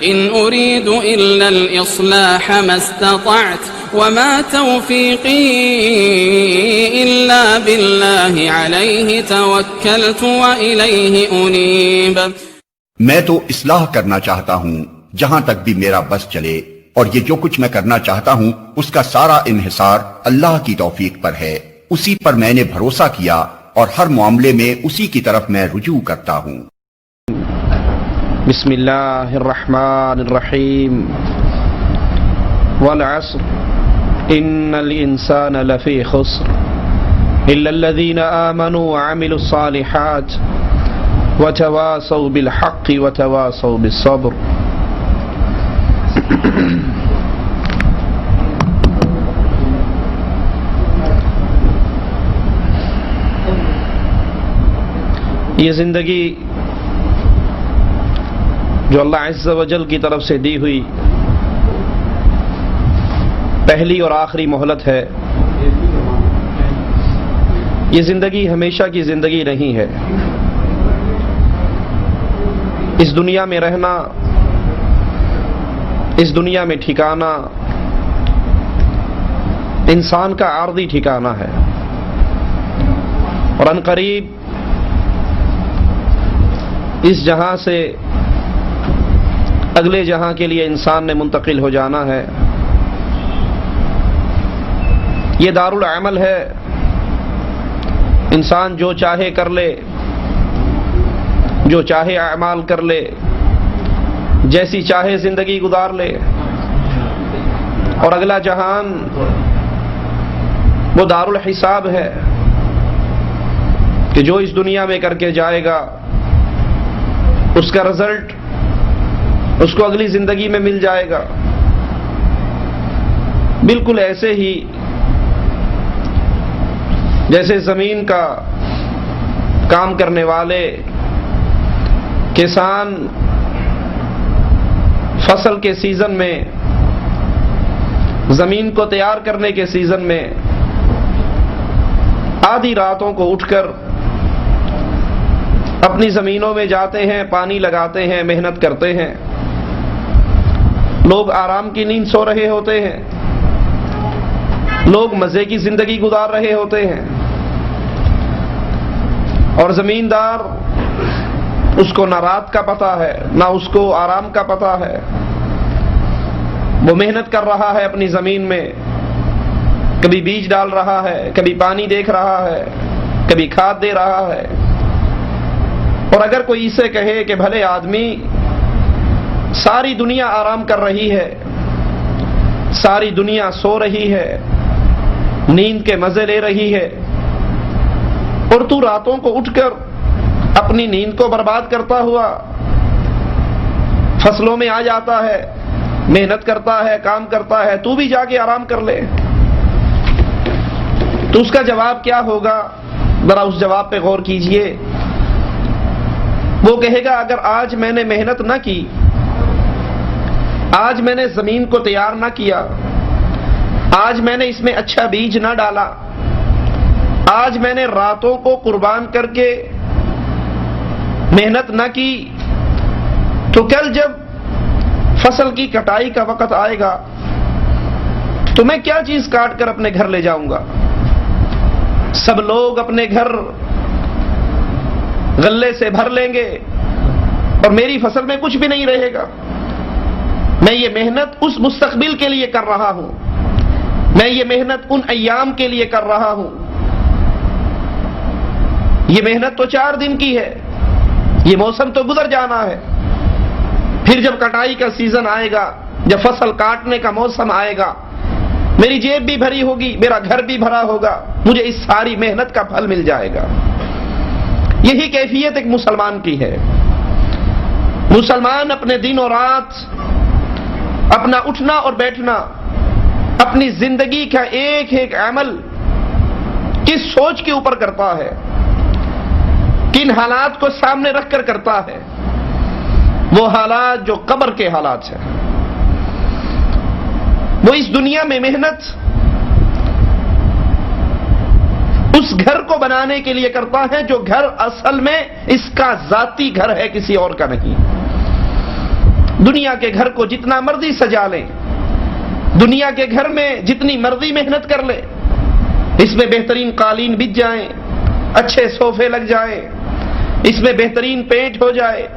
إن أريد إلا الإصلاح ما استطعت وما توفيقي إلا بالله عليه توكلت وإليه أنيب۔ میں تو اصلاح کرنا چاہتا ہوں جہاں تک بھی میرا بس چلے، اور یہ جو کچھ میں کرنا چاہتا ہوں اس کا سارا انحصار اللہ کی توفیق پر ہے، اسی پر میں نے بھروسہ کیا اور ہر معاملے میں اسی کی طرف میں رجوع کرتا ہوں۔ بسم اللہ الرحمن الرحیم۔ والعصر ان الانسان لفی خسر الا الذین آمنوا وعملوا الصالحات وتواصوا بالحق وتواصوا بالصبر۔ یہ زندگی جو اللہ عز و جل کی طرف سے دی ہوئی پہلی اور آخری مہلت ہے، یہ زندگی ہمیشہ کی زندگی نہیں ہے۔ اس دنیا میں رہنا، اس دنیا میں ٹھکانا انسان کا عارضی ٹھکانہ ہے، اور عنقریب اس جہاں سے اگلے جہاں کے لیے انسان نے منتقل ہو جانا ہے۔ یہ دارالعمل ہے، انسان جو چاہے کر لے، جو چاہے اعمال کر لے، جیسی چاہے زندگی گزار لے، اور اگلا جہان وہ دارالحساب ہے کہ جو اس دنیا میں کر کے جائے گا اس کا رزلٹ اس کو اگلی زندگی میں مل جائے گا۔ بالکل ایسے ہی جیسے زمین کا کام کرنے والے کسان فصل کے سیزن میں، زمین کو تیار کرنے کے سیزن میں آدھی راتوں کو اٹھ کر اپنی زمینوں میں جاتے ہیں، پانی لگاتے ہیں، محنت کرتے ہیں۔ لوگ آرام کی نیند سو رہے ہوتے ہیں، لوگ مزے کی زندگی گزار رہے ہوتے ہیں، اور زمیندار اس کو نہ رات کا پتہ ہے نہ اس کو آرام کا پتہ ہے۔ وہ محنت کر رہا ہے اپنی زمین میں، کبھی بیج ڈال رہا ہے، کبھی پانی دیکھ رہا ہے، کبھی کھاد دے رہا ہے۔ اور اگر کوئی اسے کہے کہ بھلے آدمی ساری دنیا آرام کر رہی ہے، ساری دنیا سو رہی ہے، نیند کے مزے لے رہی ہے، اور تو راتوں کو اٹھ کر اپنی نیند کو برباد کرتا ہوا فصلوں میں آ جاتا ہے، محنت کرتا ہے، کام کرتا ہے، تو بھی جا کے آرام کر لے، تو اس کا جواب کیا ہوگا؟ ذرا اس جواب پہ غور کیجئے۔ وہ کہے گا اگر آج میں نے محنت نہ کی، آج میں نے زمین کو تیار نہ کیا، آج میں نے اس میں اچھا بیج نہ ڈالا، آج میں نے راتوں کو قربان کر کے محنت نہ کی، تو کل جب فصل کی کٹائی کا وقت آئے گا تو میں کیا چیز کاٹ کر اپنے گھر لے جاؤں گا؟ سب لوگ اپنے گھر غلے سے بھر لیں گے اور میری فصل میں کچھ بھی نہیں رہے گا۔ میں یہ محنت اس مستقبل کے لیے کر رہا ہوں، میں یہ محنت ان ایام کے لیے کر رہا ہوں۔ یہ محنت تو 4 دن کی ہے، یہ موسم تو گزر جانا ہے۔ پھر جب کٹائی کا سیزن آئے گا، جب فصل کاٹنے کا موسم آئے گا، میری جیب بھی بھری ہوگی، میرا گھر بھی بھرا ہوگا، مجھے اس ساری محنت کا پھل مل جائے گا۔ یہی کیفیت ایک مسلمان کی ہے۔ مسلمان اپنے دن اور رات، اپنا اٹھنا اور بیٹھنا، اپنی زندگی کا ایک ایک عمل کس سوچ کے اوپر کرتا ہے، کن حالات کو سامنے رکھ کر کرتا ہے؟ وہ حالات جو قبر کے حالات ہیں۔ وہ اس دنیا میں محنت اس گھر کو بنانے کے لیے کرتا ہے جو گھر اصل میں اس کا ذاتی گھر ہے، کسی اور کا نہیں۔ دنیا کے گھر کو جتنا مرضی سجا لیں، دنیا کے گھر میں جتنی مرضی محنت کر لیں، اس میں بہترین قالین بچ جائیں، اچھے صوفے لگ جائیں، اس میں بہترین پینٹ ہو جائے،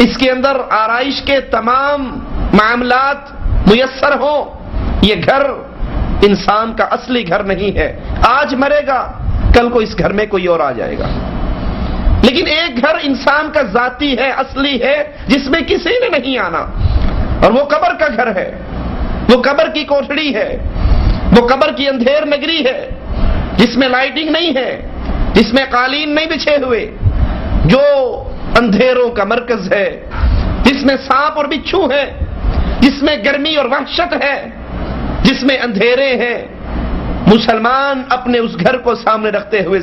اس کے اندر آرائش کے تمام معاملات میسر ہوں، یہ گھر انسان کا اصلی گھر نہیں ہے۔ آج مرے گا، کل کو اس گھر میں کوئی اور آ جائے گا۔ لیکن ایک گھر انسان کا ذاتی ہے، اصلی ہے، جس میں کسی نے نہیں آنا، اور وہ قبر کا گھر ہے، وہ قبر کی کوٹھڑی ہے، وہ قبر کی اندھیر نگری ہے، جس میں لائٹنگ نہیں ہے، جس میں قالین نہیں بچھے ہوئے، جو اندھیروں کا مرکز ہے، جس میں سانپ اور بچھو ہے، جس میں گرمی اور وحشت ہے، جس میں اندھیرے ہیں۔ مسلمان اپنے اس گھر کو سامنے رکھتے ہوئے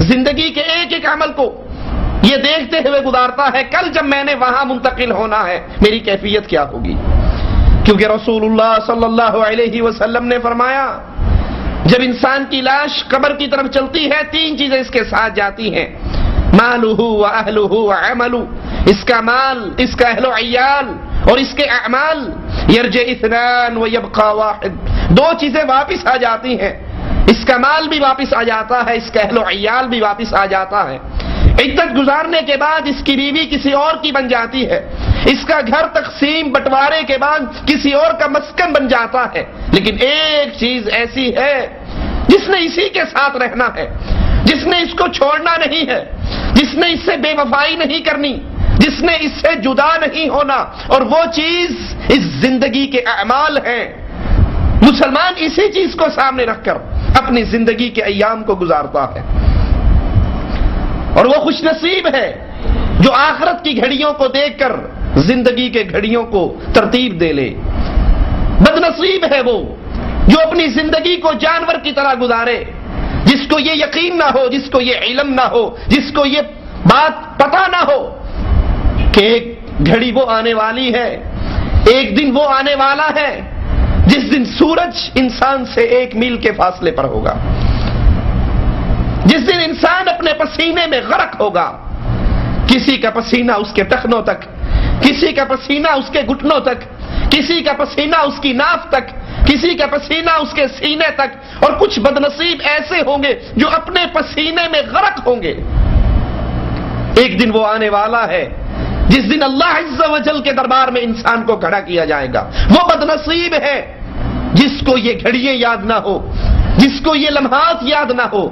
زندگی کے ایک ایک عمل کو یہ دیکھتے ہوئے گزارتا ہے، کل جب میں نے وہاں منتقل ہونا ہے میری کیفیت کیا ہوگی؟ کیونکہ رسول اللہ صلی اللہ علیہ وسلم نے فرمایا، جب انسان کی لاش قبر کی طرف چلتی ہے، تین چیزیں اس کے ساتھ جاتی ہیں، مالہ و اہلہ و عملہ، اس کا مال، اس کا اہل و عیال اور اس کے اعمال، یرجع اثنان و یبقى واحد، دو چیزیں واپس آ جاتی ہیں، اس کا مال بھی واپس آ جاتا ہے، اس کا اہل و عیال بھی واپس آ جاتا ہے۔ عدت گزارنے کے بعد اس کی بیوی کسی اور کی بن جاتی ہے، اس کا گھر تقسیم بٹوارے کے بعد کسی اور کا مسکن بن جاتا ہے، لیکن ایک چیز ایسی ہے جس نے اسی کے ساتھ رہنا ہے، جس نے اس کو چھوڑنا نہیں ہے، جس نے اس سے بے وفائی نہیں کرنی، جس نے اس سے جدا نہیں ہونا، اور وہ چیز اس زندگی کے اعمال ہیں۔ مسلمان اسی چیز کو سامنے رکھ کر اپنی زندگی کے ایام کو گزارتا ہے، اور وہ خوش نصیب ہے جو آخرت کی گھڑیوں کو دیکھ کر زندگی کے گھڑیوں کو ترتیب دے لے۔ بد نصیب ہے وہ جو اپنی زندگی کو جانور کی طرح گزارے، جس کو یہ یقین نہ ہو، جس کو یہ علم نہ ہو، جس کو یہ بات پتہ نہ ہو کہ ایک گھڑی وہ آنے والی ہے، ایک دن وہ آنے والا ہے جس دن سورج انسان سے 1 میل کے فاصلے پر ہوگا، جس دن انسان اپنے پسینے میں غرق ہوگا، کسی کا پسینہ اس کے ٹخنوں تک، کسی کا پسینہ اس کے گھٹنوں تک، کسی کا پسینہ اس کی ناف تک، کسی کا پسینہ اس کے سینے تک، اور کچھ بدنصیب ایسے ہوں گے جو اپنے پسینے میں غرق ہوں گے۔ ایک دن وہ آنے والا ہے جس دن اللہ عز و جل کے دربار میں انسان کو کھڑا کیا جائے گا۔ وہ بدنصیب ہے جس کو یہ گھڑیاں یاد نہ ہو، جس کو یہ لمحات یاد نہ ہو،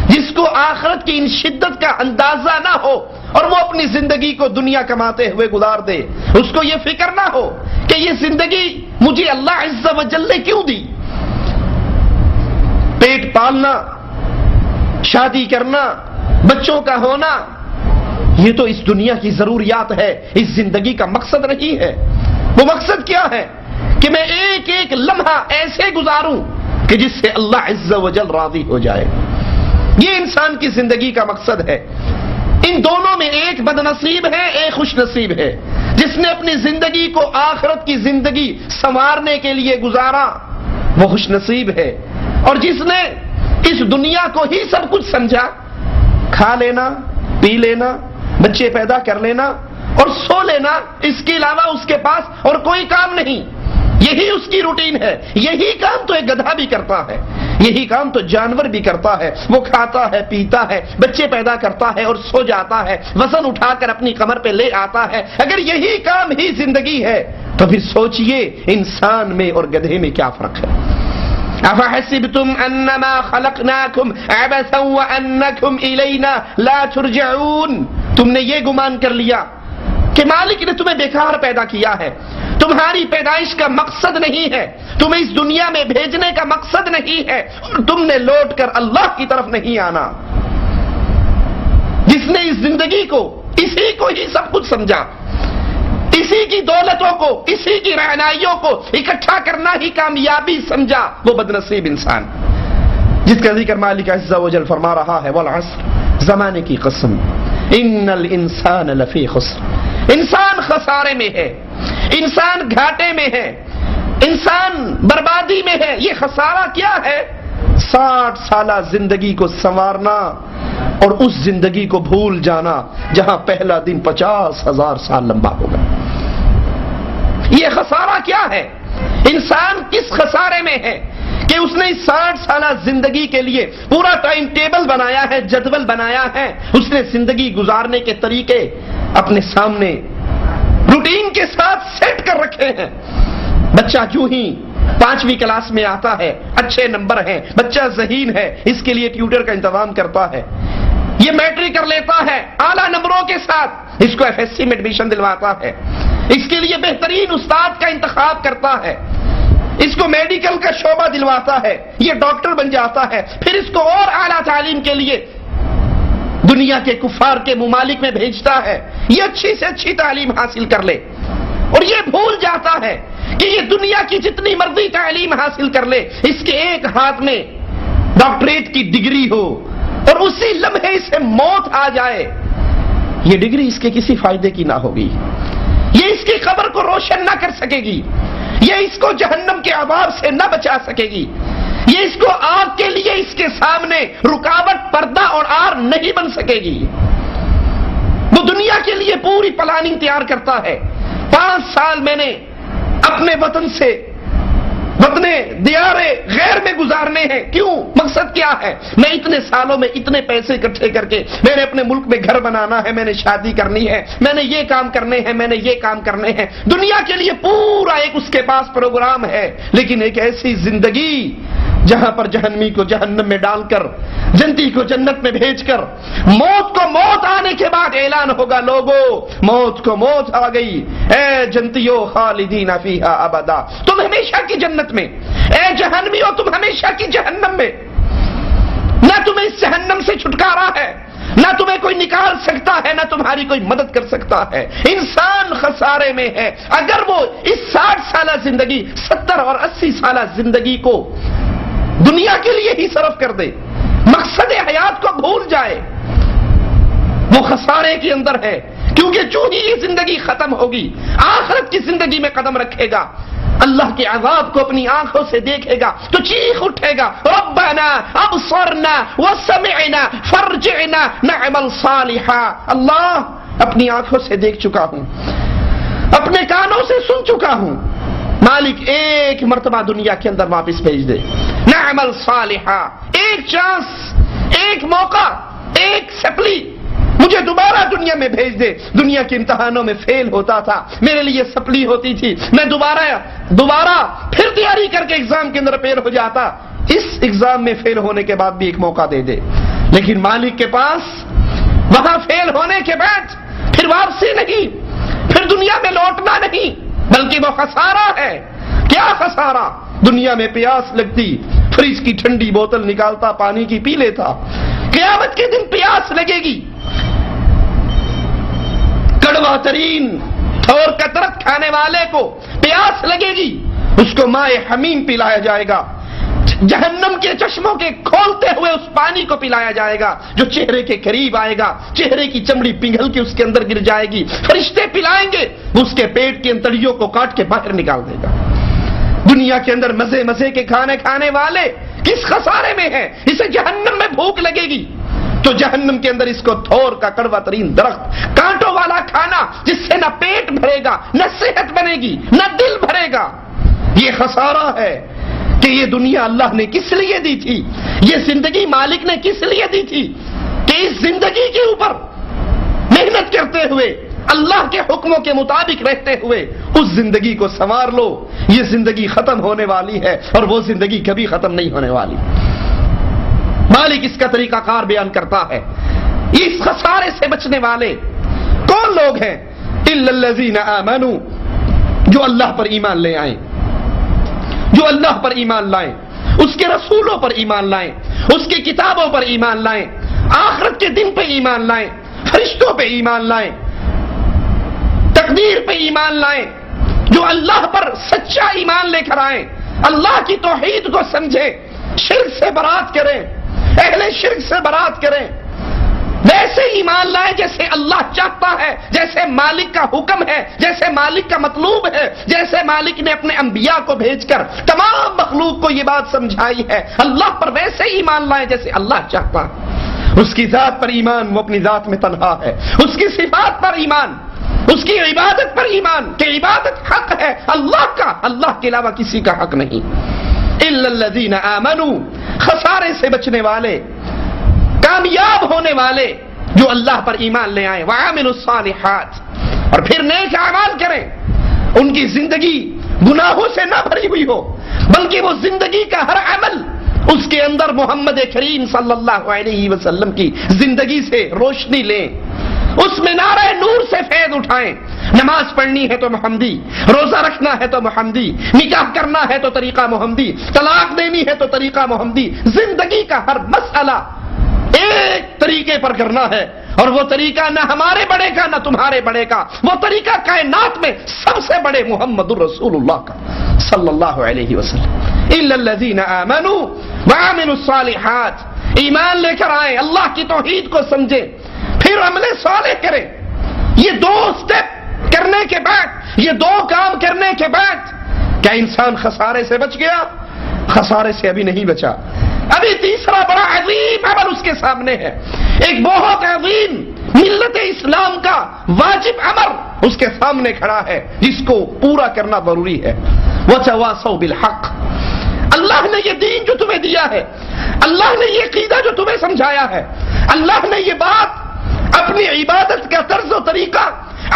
جس کو آخرت کی ان شدت کا اندازہ نہ ہو، اور وہ اپنی زندگی کو دنیا کماتے ہوئے گزار دے، اس کو یہ فکر نہ ہو کہ یہ زندگی مجھے اللہ عز و جل نے کیوں دی۔ پیٹ پالنا، شادی کرنا، بچوں کا ہونا، یہ تو اس دنیا کی ضروریات ہے، اس زندگی کا مقصد نہیں ہے۔ وہ مقصد کیا ہے کہ میں ایک ایک لمحہ ایسے گزاروں کہ جس سے اللہ عز و جل راضی ہو جائے۔ یہ انسان کی زندگی کا مقصد ہے۔ ان دونوں میں ایک بد نصیب ہے، ایک خوش نصیب ہے۔ جس نے اپنی زندگی کو آخرت کی زندگی سنوارنے کے لیے گزارا وہ خوش نصیب ہے، اور جس نے اس دنیا کو ہی سب کچھ سمجھا، کھا لینا، پی لینا، بچے پیدا کر لینا اور سو لینا، اس کے علاوہ اس کے پاس اور کوئی کام نہیں، یہی اس کی روٹین ہے۔ یہی کام تو ایک گدھا بھی کرتا ہے، یہی کام تو جانور بھی کرتا ہے۔ وہ کھاتا ہے، پیتا ہے، بچے پیدا کرتا ہے اور سو جاتا ہے، وزن اٹھا کر اپنی کمر پہ لے آتا ہے۔ اگر یہی کام ہی زندگی ہے تو پھر سوچئے انسان میں اور گدھے میں کیا فرق ہے۔ أَفَحَسِبْتُمْ أَنَّمَا خَلَقْنَاكُمْ عَبَثًا وَأَنَّكُمْ إِلَيْنَا لَا تُرْجَعُونَ، تم نے یہ گمان کر لیا کہ مالک نے تمہیں بیکار پیدا کیا ہے، تمہاری پیدائش کا مقصد نہیں ہے، تمہیں اس دنیا میں بھیجنے کا مقصد نہیں ہے، اور تم نے لوٹ کر اللہ کی طرف نہیں آنا۔ جس نے اس زندگی کو، اسی کو ہی سب کچھ سمجھا، اسی کی دولتوں کو، اسی کی رعنائیوں کو اکٹھا کرنا ہی کامیابی سمجھا، وہ بدنصیب انسان جس کا ذکر مالک عز و جل فرما رہا ہے، والعصر، زمانے کی قسم، ان الانسان لفی خسر، انسان خسارے میں ہے، انسان گھاٹے میں ہے، انسان بربادی میں ہے۔ یہ خسارہ کیا ہے؟ 60 سالہ زندگی کو سنوارنا اور اس زندگی کو بھول جانا جہاں پہلا دن 50,000 سال لمبا ہوگا۔ یہ خسارہ کیا ہے؟ انسان کس خسارے میں ہے کہ اس نے 60 سالہ زندگی کے لیے پورا ٹائم ٹیبل بنایا ہے، جدول بنایا ہے، اس نے زندگی گزارنے کے طریقے اپنے سامنے روٹین کے ساتھ سیٹ کر رکھے ہیں۔ بچہ جو ہی 5ویں کلاس میں آتا ہے، اچھے نمبر ہیں، بچہ ذہین ہے، اس کے لیے ٹیوٹر کا انتظام کرتا ہے، یہ میٹرک کر لیتا ہے اعلیٰ نمبروں کے ساتھ، اس کو FSC میں ایڈمیشن دلواتا ہے، اس کے لیے بہترین استاد کا انتخاب کرتا ہے، اس کو میڈیکل کا شعبہ دلواتا ہے، یہ ڈاکٹر بن جاتا ہے، پھر اس کو اور اعلیٰ تعلیم کے لیے دنیا کے کفار کے ممالک میں بھیجتا ہے، یہ اچھی سے اچھی تعلیم حاصل کر لے، اور یہ بھول جاتا ہے کہ یہ دنیا کی جتنی مرضی تعلیم حاصل کر لے، اس کے ایک ہاتھ میں ڈاکٹریٹ کی ڈگری ہو اور اسی لمحے اسے موت آ جائے، یہ ڈگری اس کے کسی فائدے کی نہ ہوگی، یہ اس کی قبر کو روشن نہ کر سکے گی، یہ اس کو جہنم کے عذاب سے نہ بچا سکے گی، یہ اس کو آگ کے لیے اس کے سامنے رکاوٹ، پردہ اور آر نہیں بن سکے گی۔ وہ دنیا کے لیے پوری پلاننگ تیار کرتا ہے، 5 سال میں نے اپنے وطن سے وطن دیار غیر میں گزارنے ہیں، کیوں؟ مقصد کیا ہے؟ میں اتنے سالوں میں اتنے پیسے اکٹھے کر کے میں نے اپنے ملک میں گھر بنانا ہے، میں نے شادی کرنی ہے، میں نے یہ کام کرنے ہیں، میں نے یہ کام کرنے ہیں، دنیا کے لیے پورا ایک اس کے پاس پروگرام ہے، لیکن ایک ایسی زندگی جہاں پر جہنمی کو جہنم میں ڈال کر، جنتی کو جنت میں بھیج کر، موت کو موت آنے کے بعد اعلان ہوگا، لوگوں موت کو موت آ گئی، اے جنتیو خالدین فیہا ابدا، تم ہمیشہ کی جنت میں، اے جہنمیو تم ہمیشہ کی جہنم میں، نہ تمہیں اس جہنم سے چھٹکارا ہے، نہ تمہیں کوئی نکال سکتا ہے، نہ تمہاری کوئی مدد کر سکتا ہے۔ انسان خسارے میں ہے اگر وہ اس 60 سالہ زندگی، 70 اور 80 سالہ زندگی کو دنیا کے لیے ہی صرف کر دے، مقصد حیات کو بھول جائے، وہ خسارے کے اندر ہے، کیونکہ جو ہی یہ زندگی ختم ہوگی، آخرت کی زندگی میں قدم رکھے گا، اللہ کے عذاب کو اپنی آنکھوں سے دیکھے گا تو چیخ اٹھے گا، ربنا ابصرنا وسمعنا فرجعنا نعمل صالحا، اللہ اپنی آنکھوں سے دیکھ چکا ہوں، اپنے کانوں سے سن چکا ہوں، مالک ایک مرتبہ دنیا کے اندر واپس بھیج دے، نعمل صالحا، ایک چانس، ایک موقع، ایک سپلی مجھے دوبارہ دنیا میں بھیج دے۔ دنیا کے امتحانوں میں فیل ہوتا تھا، میرے لیے سپلی ہوتی تھی، میں دوبارہ پھر تیاری کر کے ایگزام کے اندر فیل ہو جاتا، اس ایگزام میں فیل ہونے کے بعد بھی ایک موقع دے دے، لیکن مالک کے پاس وہاں فیل ہونے کے بعد پھر واپسی نہیں، پھر دنیا میں لوٹنا نہیں، بلکہ وہ خسارہ ہے۔ کیا خسارہ؟ دنیا میں پیاس لگتی، فریج کی ٹھنڈی بوتل نکالتا، پانی کی پی لیتا، قیامت کے دن پیاس لگے گی، کڑوا ترین تھور کا درخت کھانے والے کو پیاس لگے گی، اس کو مائے حمیم پلایا جائے گا، جہنم کے چشموں کے کھولتے ہوئے اس پانی کو پلایا جائے گا جو چہرے کے قریب آئے گا، چہرے کی چمڑی پگھل کے اس کے اندر گر جائے گی، فرشتے پلائیں گے، اس کے پیٹ کی انتڑیوں کو کاٹ کے باہر نکال دے گا۔ دنیا کے اندر مزے مزے کے کھانے کھانے والے کس خسارے میں ہیں؟ اسے جہنم میں بھوک لگے گی تو جہنم کے اندر اس کو تھور کا کڑوا ترین درخت، کانٹوں والا کھانا جس سے نہ پیٹ بھرے گا، نہ صحت بنے گی، نہ دل بھرے گا۔ یہ خسارہ ہے کہ یہ دنیا اللہ نے کس لیے دی تھی، یہ زندگی مالک نے کس لیے دی تھی کہ اس زندگی کے اوپر محنت کرتے ہوئے، اللہ کے حکموں کے مطابق رہتے ہوئے اس زندگی کو سنوار لو۔ یہ زندگی ختم ہونے والی ہے اور وہ زندگی کبھی ختم نہیں ہونے والی۔ مالک اس کا طریقہ کار بیان کرتا ہے۔ اس خسارے سے بچنے والے کون لوگ ہیں؟ الا الذین آمنوا، جو اللہ پر ایمان لے آئیں، جو اللہ پر ایمان لائیں، اس کے رسولوں پر ایمان لائیں، اس کی کتابوں پر ایمان لائیں، آخرت کے دن پہ ایمان لائیں، فرشتوں پہ ایمان لائیں، تقدیر پہ ایمان لائیں، جو اللہ پر سچا ایمان لے کر آئیں، اللہ کی توحید کو سمجھیں، شرک سے برات کریں، اہل شرک سے برات کریں، ویسے ایمان لائیں جیسے اللہ چاہتا ہے، جیسے مالک کا حکم ہے، جیسے مالک کا مطلوب ہے، جیسے مالک نے اپنے انبیاء کو بھیج کر تمام مخلوق کو یہ بات سمجھائی ہے، اللہ پر ویسے ایمان لائیں جیسے اللہ چاہتا ہے۔ اس کی ذات پر ایمان، وہ اپنی ذات میں تنہا ہے، اس کی صفات پر ایمان، اس کی عبادت پر ایمان کہ عبادت حق ہے، ہے اللہ کا، اللہ کے علاوہ کسی کا حق نہیں. الا الذین آمنوا، خسارے سے بچنے والے، کامیاب ہونے والے جو اللہ پر ایمان لے آئے، وعملوا الصالحات، اور پھر نیک اعمال کریں. ان کی زندگی گناہوں سے نہ بھری ہوئی ہو، بلکہ وہ زندگی کا ہر عمل اس کے اندر محمد کریم صلی اللہ علیہ وسلم کی زندگی سے روشنی لیں، اس مینار نور سے فیض اٹھائیں. نماز پڑھنی ہے تو محمدی، روزہ رکھنا ہے تو محمدی، نکاح کرنا ہے تو طریقہ محمدی، طلاق دینی ہے تو طریقہ محمدی. زندگی کا ہر مسئلہ ایک طریقے پر کرنا ہے، اور وہ طریقہ نہ ہمارے بڑے کا نہ تمہارے بڑے کا، وہ طریقہ کائنات میں سب سے بڑے محمد الرسول اللہ کا صلی اللہ علیہ وسلم. الا الذین آمنوا وعملوا الصالحات، ایمان لے کر آئے، اللہ کی توحید کو سمجھے، پھر عمل صالح کریں. یہ دو سٹیپ کرنے کے بعد، یہ دو کام کرنے کے بعد کیا انسان خسارے سے بچ گیا؟ خسارے سے ابھی نہیں بچا. ابھی تیسرا بڑا عظیم عمل اس کے سامنے ہے، ایک بہت عظیم ملت اسلام کا واجب امر اس کے سامنے کھڑا ہے، جس کو پورا کرنا ضروری ہے. وَتَوَاصَوْا بِالْحَقِّ، اللہ نے یہ دین جو تمہیں دیا ہے، اللہ نے یہ عقیدہ جو تمہیں سمجھایا ہے، اللہ نے یہ بات، اپنی عبادت کا طرز و طریقہ،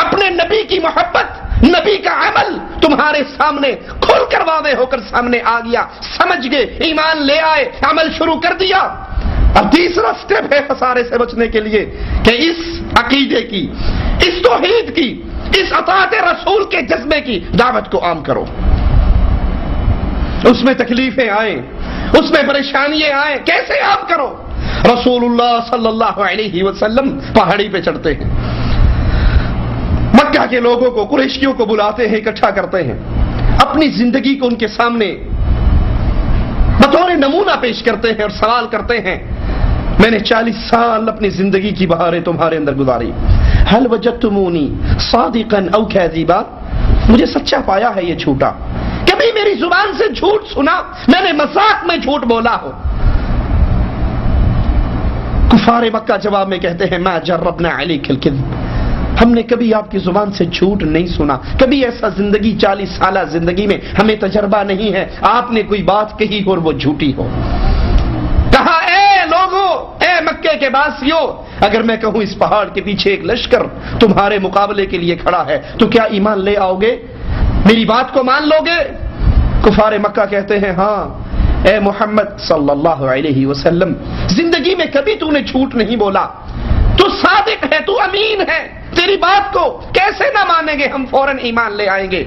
اپنے نبی کی محبت، نبی کا عمل تمہارے سامنے کھول کر واضح ہو کر سامنے آ گیا، سمجھ گئے، ایمان لے آئے، عمل شروع کر دیا. اب تیسرا سٹیپ ہے خسارے سے بچنے کے لیے کہ اس عقیدے کی، اس توحید کی، اس اطاعت رسول کے جذبے کی دعوت کو عام کرو. اس میں تکلیفیں آئیں، اس میں پریشانیاں آئیں، کیسے عام کرو؟ رسول اللہ صلی اللہ علیہ وسلم پہاڑی پہ چڑھتے ہیں، مکہ کے لوگوں کو، قریشیوں کو بلاتے ہیں، اکٹھا کرتے ہیں، اپنی زندگی کو ان کے سامنے بطور نمونہ پیش کرتے ہیں اور سوال کرتے ہیں. میں نے 40 سال اپنی زندگی کی بہاریں تمہارے اندر گزاری، هل وجدتمونی صادقا او کاذبا، مجھے سچا پایا ہے یہ جھوٹا؟ کبھی میری زبان سے جھوٹ سنا، میں نے مذاق میں جھوٹ بولا ہو؟ کفار مکہ جواب میں کہتے ہیں ما جربنا علیک الکذب، ہم نے کبھی آپ کی زبان سے جھوٹ نہیں سنا، کبھی ایسا زندگی 40 سالہ زندگی میں ہمیں تجربہ نہیں ہے آپ نے کوئی بات کہی اور وہ جھوٹی ہو. کہا اے لوگوں، اے مکے کے باسیوں، اگر میں کہوں اس پہاڑ کے پیچھے ایک لشکر تمہارے مقابلے کے لیے کھڑا ہے تو کیا ایمان لے آؤ گے؟ میری بات کو مان لو گے؟ کفار مکہ کہتے ہیں ہاں اے محمد صلی اللہ علیہ وسلم، زندگی میں کبھی تو نے جھوٹ نہیں بولا، تو صادق ہے، تو امین ہے، تیری بات کو کیسے نہ مانیں گے، ہم فوراً ایمان لے آئیں گے.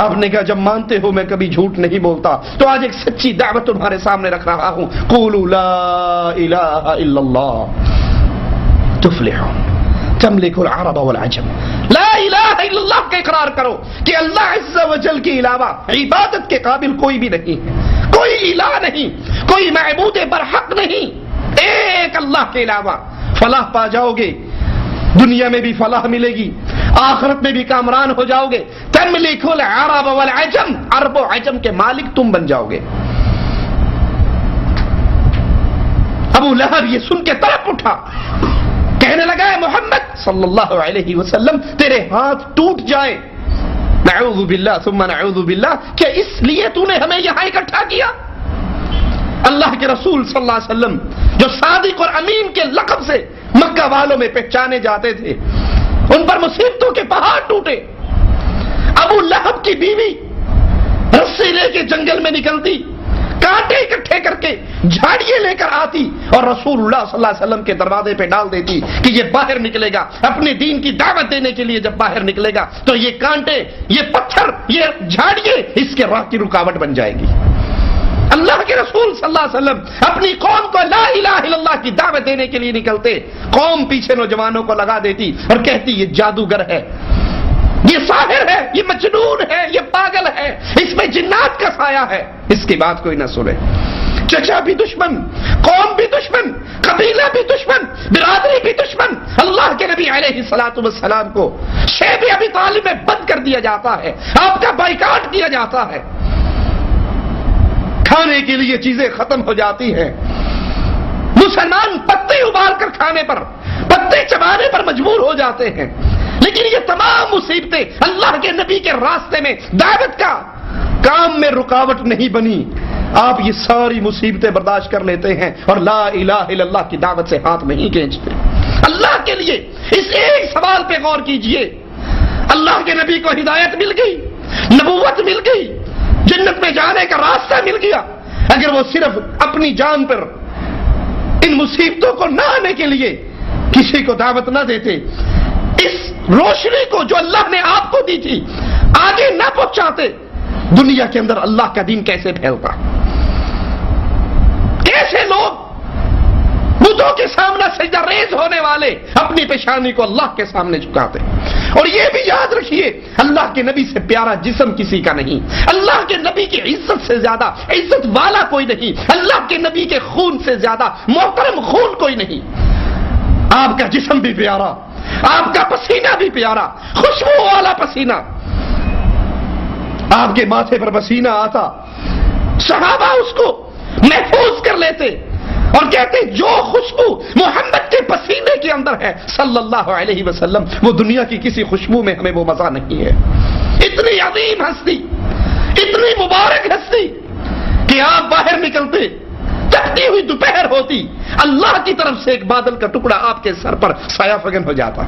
آپ نے کہا جب مانتے ہو میں کبھی جھوٹ نہیں بولتا تو آج ایک سچی دعوت تمہارے سامنے رکھ رہا ہوں. قولوا لا الہ الا اللہ تفلحون تملک العرب والعجم، لا الہ الا اللہ کا اقرار کرو کہ اللہ عز و جل کے علاوہ عبادت کے قابل کوئی بھی نہیں ہے، کوئی الہ نہیں، کوئی معبود برحق نہیں، ایک اللہ کے علاوہ. فلاح پا جاؤ گے، دنیا میں بھی فلاح ملے گی، آخرت میں بھی کامران ہو جاؤ گے. تملک العرب والعجم، عرب و عجم کے مالک تم بن جاؤ گے. ابو لہب یہ سن کے تڑپ اٹھا، کہنے لگا ہے محمد صلی اللہ علیہ وسلم تیرے ہاتھ ٹوٹ جائیں، نعوذ باللہ ثم نعوذ باللہ، کہ اس لیے تو نے ہمیں یہاں اکٹھا کیا؟ اللہ کے رسول صلی اللہ علیہ وسلم جو صادق اور امین کے لقب سے مکہ والوں میں پہچانے جاتے تھے، ان پر مصیبتوں کے پہاڑ ٹوٹے. ابو لہب کی بیوی رسی لے کے جنگل میں نکلتی، کانٹے اکٹھے کر کے جھاڑیے لے کر آتی اور رسول اللہ صلی اللہ علیہ وسلم کے دروازے پہ ڈال دیتی کہ یہ باہر نکلے گا اپنے دین کی دعوت دینے کے لیے. جب باہر نکلے گا تو یہ کانٹے، یہ پتھر، یہ جھاڑیے اس کے راہ کی رکاوٹ بن جائے گی. اللہ کے رسول صلی اللہ علیہ وسلم اپنی قوم کو لا الہ الا اللہ کی دعوت دینے کے لیے نکلتے، قوم پیچھے نوجوانوں کو لگا دیتی اور کہتی یہ جادوگر ہے، یہ ساحر ہے، یہ مجنون ہے، یہ پاگل ہے، اس میں جنات کا سایہ ہے. اس کی بات کوئی نہ سنے. چچا بھی دشمن، قوم بھی دشمن، قبیلہ بھی دشمن، برادری بھی دشمن. اللہ کے نبی علیہ الصلوۃ والسلام کو شیب ابی طالب میں بند کر دیا جاتا ہے، آپ کا بائیکاٹ کیا جاتا ہے، کھانے کے لیے چیزیں ختم ہو جاتی ہیں. مسلمان پتے ابال کر کھانے پر، پتے چبانے پر مجبور ہو جاتے ہیں. لیکن یہ تمام مصیبتیں اللہ کے نبی کے راستے میں دعوت کا کام میں رکاوٹ نہیں بنی. آپ یہ ساری مصیبتیں برداشت کر لیتے ہیں اور لا الہ الا اللہ کی دعوت سے ہاتھ نہیں کھینچتے. اللہ کے لیے اس ایک سوال پہ غور کیجئے. اللہ کے نبی کو ہدایت مل گئی, نبوت مل گئی, جنت میں جانے کا راستہ مل گیا. اگر وہ صرف اپنی جان پر ان مصیبتوں کو نہ آنے کے لیے کسی کو دعوت نہ دیتے, اس روشنی کو جو اللہ نے آپ کو دی تھی آگے نہ پہنچاتے, دنیا کے اندر اللہ کا دین کیسے پھیلتا؟ کیسے لوگ بتوں کے سامنے سجدہ ریز ہونے والے اپنی پیشانی کو اللہ کے سامنے جھکاتے؟ اور یہ بھی یاد رکھیے, اللہ کے نبی سے پیارا جسم کسی کا نہیں, اللہ کے نبی کی عزت سے زیادہ عزت والا کوئی نہیں, اللہ کے نبی کے خون سے زیادہ محترم خون کوئی نہیں. آپ کا جسم بھی پیارا, آپ کا پسینہ بھی پیارا, خوشبو والا پسینہ. آپ کے ماتھے پر پسینہ آتا, صحابہ اس کو محفوظ کر لیتے اور کہتے جو خوشبو محمد کے پسینے کے اندر ہے صلی اللہ علیہ وسلم, وہ دنیا کی کسی خوشبو میں ہمیں وہ مزہ نہیں ہے. اتنی عظیم ہستی, اتنی مبارک ہستی کہ آپ باہر نکلتے, تپتی ہوئی دوپہر ہوتی, اللہ کی طرف سے ایک بادل کا ٹکڑا آپ کے سر پر سایہ فگن ہو جاتا.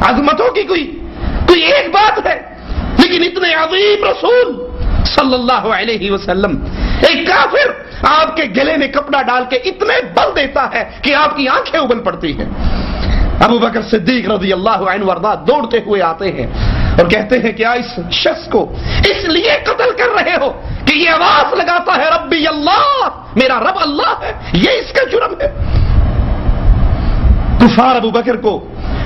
عظمتوں کی کوئی ایک بات ہے, لیکن اتنے عظیم رسول صلی اللہ علیہ وسلم, ایک کافر آپ کے گلے میں کپڑا ڈال کے اتنے بل دیتا ہے کہ آپ کی آنکھیں ابل پڑتی ہیں. ابو بکر صدیق رضی اللہ عنہ وارضاہ دوڑتے ہوئے آتے ہیں اور کہتے ہیں کیا اس شخص کو اس لیے قتل کر رہے ہو کہ یہ آواز لگاتا ہے ربی اللہ, میرا رب اللہ ہے, یہ اس کا جرم ہے. کفار ابو بکر کو,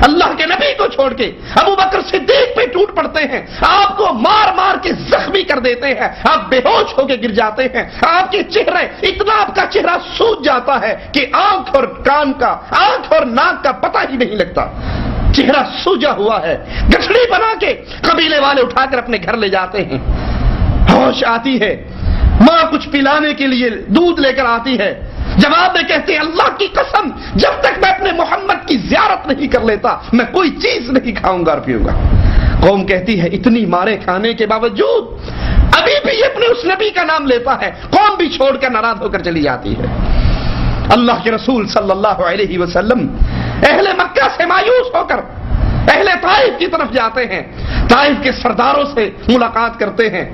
اللہ کے نبی کو چھوڑ کے ابو بکر صدیق پہ ٹوٹ پڑتے ہیں, آپ کو مار مار کے زخمی کر دیتے ہیں, آپ بے ہوش ہو کے گر جاتے ہیں. آپ کے چہرے, اتنا آپ کا چہرہ سوج جاتا ہے کہ آنکھ اور کان کا, آنکھ اور ناک کا پتہ ہی نہیں لگتا. چہرہ سوجا ہوا ہے, گٹھڑی بنا کے قبیلے والے اٹھا کر اپنے گھر لے جاتے ہیں. ہوش آتی ہے, ماں کچھ پلانے کے لیے دودھ لے کر آتی ہے, جواب میں کہتے ہیں اللہ کی قسم جب تک میں اپنے محمد کی زیارت نہیں کر لیتا میں کوئی چیز نہیں کھاؤں گا اور پیوں گا. قوم کہتی ہے اتنی مارے کھانے کے باوجود ابھی بھی یہ اپنے اس نبی کا نام لیتا ہے. قوم بھی چھوڑ کر ناراض ہو کر چلی جاتی ہے. اللہ کے رسول صلی اللہ علیہ وسلم اہل مکہ سے مایوس ہو کر اہل طائف کی طرف جاتے ہیں, طائف کے سرداروں سے ملاقات کرتے ہیں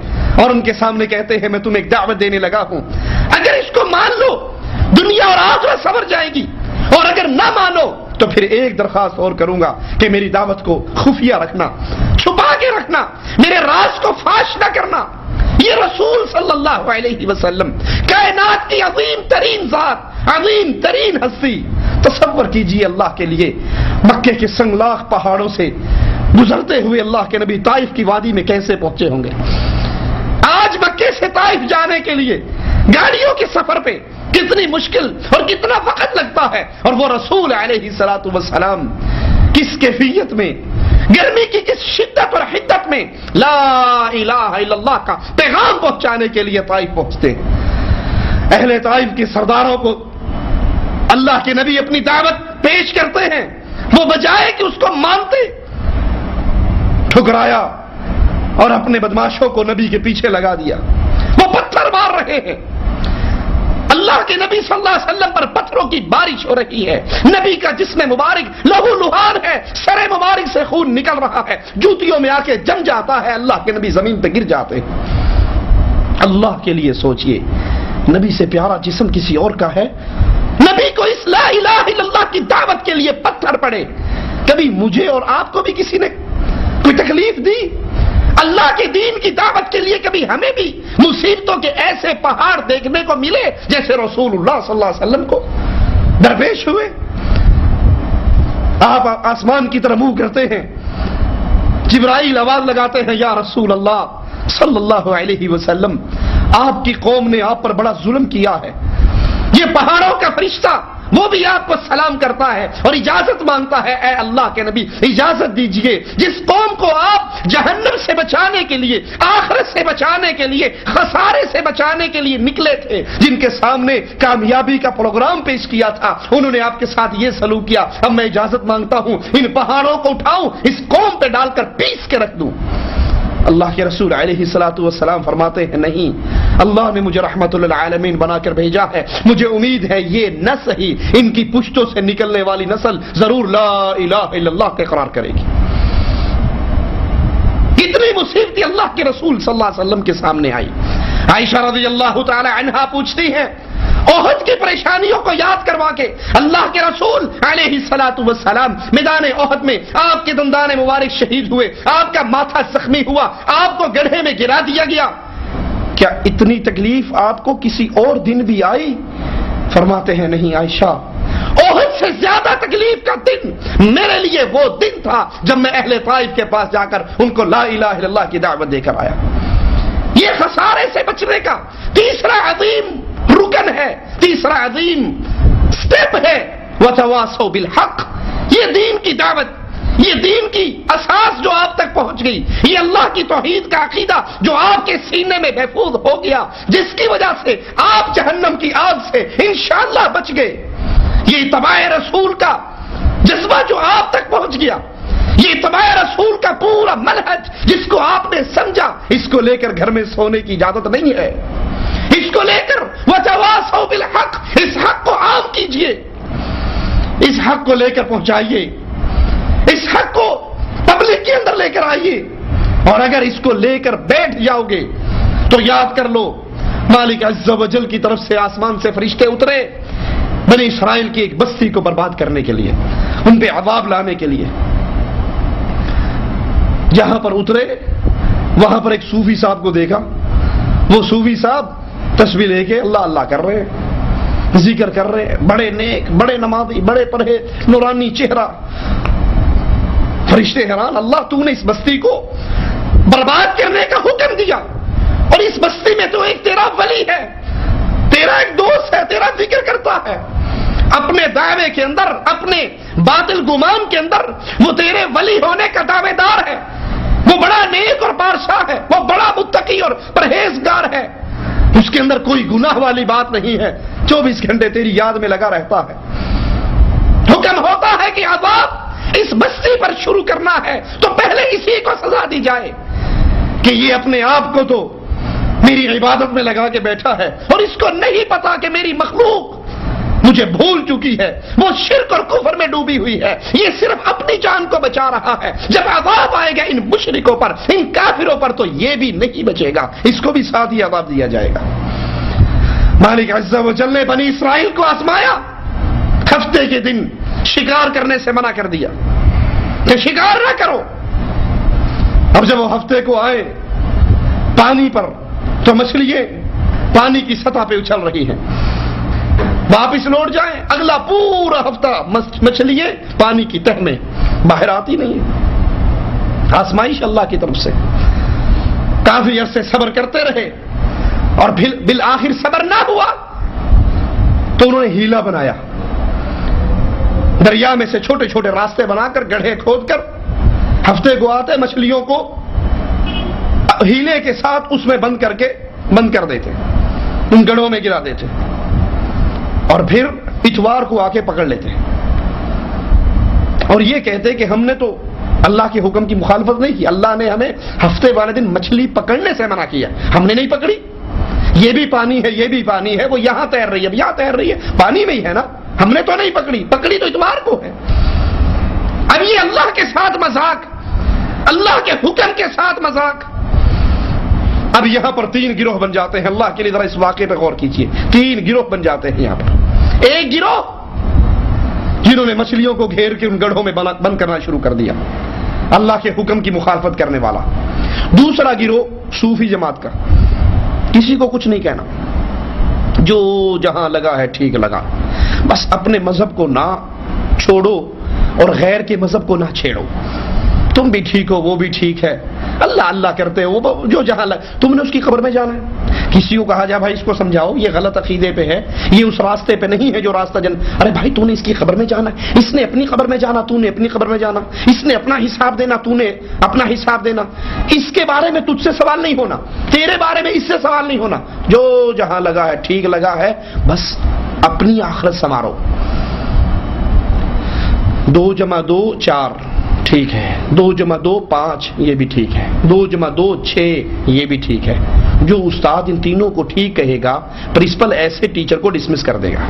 اور ان کے سامنے کہتے ہیں میں تمہیں ایک دعوت دینے لگا ہوں, اگر اس کو مان لو دنیا اور آخرت سنور جائے گی, اور اگر نہ مانو تو پھر ایک درخواست اور کروں گا کہ میری دعوت کو خفیہ رکھنا, چھپا کے رکھنا, میرے راز کو فاش نہ کرنا. یہ رسول صلی اللہ علیہ وسلم کائنات کی عظیم ترین ذات, عظیم ترین ہستی. تصور کیجئے اللہ کے لیے مکے کے سنگلاخ پہاڑوں سے گزرتے ہوئے اللہ کے نبی طائف کی وادی میں کیسے پہنچے ہوں گے. آج مکے سے طائف جانے کے لیے گاڑیوں کے سفر پہ کتنی مشکل اور کتنا وقت لگتا ہے, اور وہ رسول علیہ الصلوۃ والسلام کس کیفیت میں, گرمی کی کس شدت اور حدت میں لا الہ الا اللہ کا پیغام پہنچانے کے لیے طائف پہنچتے ہیں. اہل طائف کے سرداروں کو اللہ کے نبی اپنی دعوت پیش کرتے ہیں, وہ بجائے کہ اس کو مانتے ٹھکرایا اور اپنے بدماشوں کو نبی کے پیچھے لگا دیا. وہ پتھر مار رہے ہیں, اللہ کے نبی صلی اللہ علیہ وسلم پر پتھروں کی بارش ہو رہی ہے, نبی کا جسم مبارک لہو لہان ہے, سر مبارک سے خون نکل رہا ہے, جوتیوں میں آ کے جم جاتا ہے, اللہ کے نبی زمین پہ گر جاتے ہیں. اللہ کے لیے سوچئے, نبی سے پیارا جسم کسی اور کا ہے, نبی کو اس لا الہ الا اللہ کی دعوت کے لیے پتھر پڑے. کبھی مجھے اور آپ کو بھی کسی نے کوئی تکلیف دی؟ اللہ کے دین کی دعوت کے لیے کبھی ہمیں بھی مصیبتوں کے ایسے پہاڑ دیکھنے کو ملے جیسے رسول اللہ صلی اللہ علیہ وسلم کو درپیش ہوئے؟ آپ آسمان کی طرف منہ کرتے ہیں, جبرائیل آواز لگاتے ہیں یا رسول اللہ صلی اللہ علیہ وسلم, آپ کی قوم نے آپ پر بڑا ظلم کیا ہے, یہ پہاڑوں کا فرشتہ وہ بھی آپ کو سلام کرتا ہے اور اجازت مانگتا ہے، اے اللہ کے نبی اجازت دیجئے، جس قوم کو آپ جہنم سے بچانے کے لیے، آخرت سے بچانے کے لیے، خسارے سے بچانے کے لیے نکلے تھے، جن کے سامنے کامیابی کا پروگرام پیش کیا تھا، انہوں نے آپ کے ساتھ یہ سلوک کیا، اب میں اجازت مانگتا ہوں ان پہاڑوں کو اٹھاؤں، اس قوم پہ ڈال کر پیس کے رکھ دوں۔ اللہ کے رسول علیہ الصلوۃ والسلام فرماتے ہیں نہیں، اللہ نے مجھے رحمت للعالمین بنا کر بھیجا ہے، مجھے امید ہے یہ نہ صحیح ان کی پشتوں سے نکلنے والی نسل ضرور لا الہ الا اللہ کا اقرار کرے گی۔ کتنی مصیبتیں اللہ کے رسول صلی اللہ علیہ وسلم کے سامنے آئی۔ عائشہ رضی اللہ تعالی عنہا پوچھتی ہیں، احد کی پریشانیوں کو یاد کروا کے اللہ کے رسول علیہ الصلوۃ والسلام میدان احد میں آپ کے دندان مبارک شہید ہوئے، آپ کا ماتھا زخمی ہوا، آپ کو گڑھے میں گرا دیا گیا، کیا اتنی تکلیف آپ کو کسی اور دن بھی آئی؟ فرماتے ہیں نہیں عائشہ، احد سے زیادہ تکلیف کا دن میرے لیے وہ دن تھا جب میں اہل طائف کے پاس جا کر ان کو لا الہ الا اللہ کی دعوت دے کر آیا۔ یہ خسارے سے بچنے کا تیسرا عظیم رکن ہے، تیسرا عظیم سٹیپ ہے، وتواصوا بالحق۔ یہ دین کی دعوت، یہ دین کی اساس جو آپ تک پہنچ گئی، یہ اللہ کی توحید کا عقیدہ جو آپ کے سینے میں محفوظ ہو گیا، جس کی وجہ سے آپ جہنم کی آگ سے انشاءاللہ بچ گئے، یہ اتباع رسول کا جذبہ جو آپ تک پہنچ گیا، یہ اتباع رسول کا پورا منہج جس کو آپ نے سمجھا، اس کو لے کر گھر میں سونے کی اجازت نہیں ہے، اس کو لے کر وتواصوا بالحق، اس حق کو عام کیجئے، اس حق کو لے کر پہنچائیے، اس حق کو پبلک کے اندر لے کر آئیے، اور اگر اس کو لے کر بیٹھ جاؤ گے تو یاد کر لو مالک عز و جل کی طرف سے آسمان سے فرشتے اترے بنی اسرائیل کی ایک بستی کو برباد کرنے کے لیے، ان پہ عذاب لانے کے لیے۔ جہاں پر اترے وہاں پر ایک صوفی صاحب کو دیکھا، وہ صوفی صاحب تسبیح لے کے اللہ اللہ کر رہے ہیں، ذکر کر رہے ہیں، بڑے نیک، بڑے نمازی، بڑے پرہیز، نورانی چہرہ۔ فرشتے حیران، اللہ تو نے اس بستی کو برباد کرنے کا حکم دیا اور اس بستی میں تو ایک تیرا ولی ہے، تیرا ایک دوست ہے، تیرا ذکر کرتا ہے، اپنے دعوے کے اندر، اپنے باطل گمان کے اندر وہ تیرے ولی ہونے کا دعوے دار ہے، وہ بڑا نیک اور بادشاہ ہے، وہ بڑا متقی اور پرہیزگار ہے، اس کے اندر کوئی گناہ والی بات نہیں ہے، 24 گھنٹے تیری یاد میں لگا رہتا ہے۔ حکم ہوتا ہے کہ عذاب اس بستی پر شروع کرنا ہے تو پہلے اسی کو سزا دی جائے کہ یہ اپنے آپ کو تو میری عبادت میں لگا کے بیٹھا ہے اور اس کو نہیں پتا کہ میری مخلوق مجھے بھول چکی ہے، وہ شرک اور کفر میں ڈوبی ہوئی ہے، یہ صرف اپنی جان کو بچا رہا ہے، جب عذاب آئے گا ان مشرکوں پر، ان کافروں پر، تو یہ بھی نہیں بچے گا، اس کو بھی ساتھ ہی عذاب دیا جائے گا۔ مالک عز و جل نے بنی اسرائیل کو آزمایا، ہفتے کے دن شکار کرنے سے منع کر دیا کہ شکار نہ کرو۔ اب جب وہ ہفتے کو آئے پانی پر تو مچھلیاں پانی کی سطح پہ اچھل رہی ہیں، واپس لوٹ جائیں، اگلا پورا ہفتہ مچھلیاں پانی کی تہ میں باہر آتی نہیں ہیں۔ آزمائش اللہ کی طرف سے، کافی عرصے صبر کرتے رہے اور بالآخر صبر نہ ہوا تو انہوں نے ہیلا بنایا، دریا میں سے چھوٹے چھوٹے راستے بنا کر گڑھے کھود کر ہفتے کو آتے مچھلیوں کو ہیلے کے ساتھ اس میں بند کر دیتے، ان گڑھوں میں گرا دیتے اور پھر اتوار کو آ کے پکڑ لیتے اور یہ کہتے کہ ہم نے تو اللہ کے حکم کی مخالفت نہیں کی، اللہ نے ہمیں ہفتے والے دن مچھلی پکڑنے سے منع کیا، ہم نے نہیں پکڑی، یہ بھی پانی ہے، یہ بھی پانی ہے، وہ یہاں تیر رہی ہے، یہاں تیر رہی ہے، پانی میں ہی ہے نا، ہم نے تو نہیں پکڑی تو اتوار کو ہے۔ اب یہ اللہ کے ساتھ مذاق، اللہ کے حکم کے ساتھ مذاق۔ اب یہاں پر 3 گروہ بن جاتے ہیں، اللہ کے لیے ذرا اس واقعے پہ غور کیجئے، 3 گروہ بن جاتے ہیں یہاں پر۔ ایک گروہ جنہوں نے مچھلیوں کو گھیر کے ان گڑھوں میں بند کرنا شروع کر دیا، اللہ کے حکم کی مخالفت کرنے والا۔ دوسرا گروہ صوفی جماعت کا، کسی کو کچھ نہیں کہنا، جو جہاں لگا ہے ٹھیک لگا، بس اپنے مذہب کو نہ چھوڑو اور غیر کے مذہب کو نہ چھیڑو، تم بھی ٹھیک ہو وہ بھی ٹھیک ہے، اللہ اللہ کرتے ہو جو جہاں تم نے اس کی قبر میں جانا ہے. کسی کو کہا جا بھائی اس کو سمجھاؤ یہ غلط عقیدے پہ ہے, یہ اس راستے پہ نہیں ہے جو راستہ ارے بھائی تو نے اس کی قبر میں جانا ہے, اس نے اپنی قبر میں جانا, تو نے اپنی قبر میں جانا, اس نے اپنا حساب دینا, تو نے اپنا حساب دینا. اس کے بارے میں تجھ سے سوال نہیں ہونا, تیرے بارے میں اس سے سوال نہیں ہونا. جو جہاں لگا ہے ٹھیک لگا ہے, بس اپنی آخرت سنوارو. 2 + 2 4 ٹھیک ہے, 2 + 2 5 یہ بھی ٹھیک ہے, 2 + 2 6 یہ بھی ٹھیک ہے. جو استاد ان تینوں کو ٹھیک کہے گا پرنسپل ایسے ٹیچر کو ڈسمس کر دے گا.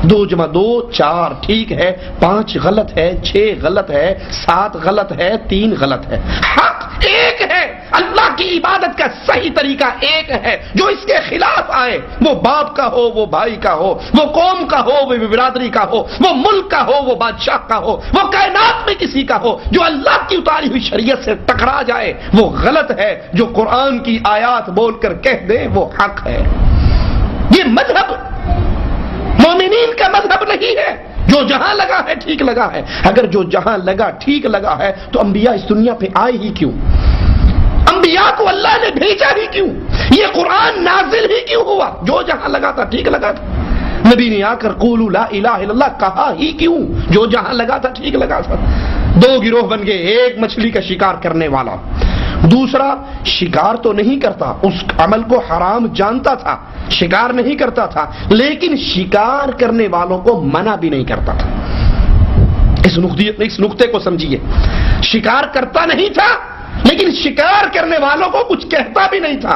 2 + 2 4 ٹھیک ہے, 5 غلط ہے, 6 غلط ہے, 7 غلط ہے, 3 غلط ہے. حق ایک ہے, اللہ کی عبادت کا صحیح طریقہ ایک ہے. جو اس کے خلاف آئے, وہ باپ کا ہو, وہ بھائی کا ہو, وہ قوم کا ہو, وہ برادری کا ہو, وہ ملک کا ہو, وہ بادشاہ کا ہو, وہ کائنات میں کسی کا ہو, جو اللہ کی اتاری ہوئی شریعت سے ٹکرا جائے وہ غلط ہے. جو قرآن کی آیات بول کر کہہ دے وہ حق ہے. یہ مذہب مومنین کا مذہب نہیں ہے. جو جہاں لگا ہے ٹھیک لگا ہے. اگر جو جہاں لگا ٹھیک لگا ہے تو انبیاء اس دنیا پہ آئے ہی کیوں؟ انبیاء کو اللہ نے بھیجا ہی کیوں؟ یہ قرآن نازل ہی کیوں ہوا؟ جو جہاں لگا تھا ٹھیک لگا تھا. نبی نے آ کر قولوا لا الہ الا اللہ کہا ہی کیوں؟ جو جہاں لگا تھا ٹھیک لگا تھا. 2 گروہ بن گئے, ایک مچھلی کا شکار کرنے والا, دوسرا شکار تو نہیں کرتا, اس عمل کو حرام جانتا تھا, شکار نہیں کرتا تھا, لیکن شکار کرنے والوں کو منع بھی نہیں کرتا تھا. اس نقطے کو سمجھیے. شکار کرتا نہیں تھا لیکن شکار کرنے والوں کو کچھ کہتا بھی نہیں تھا.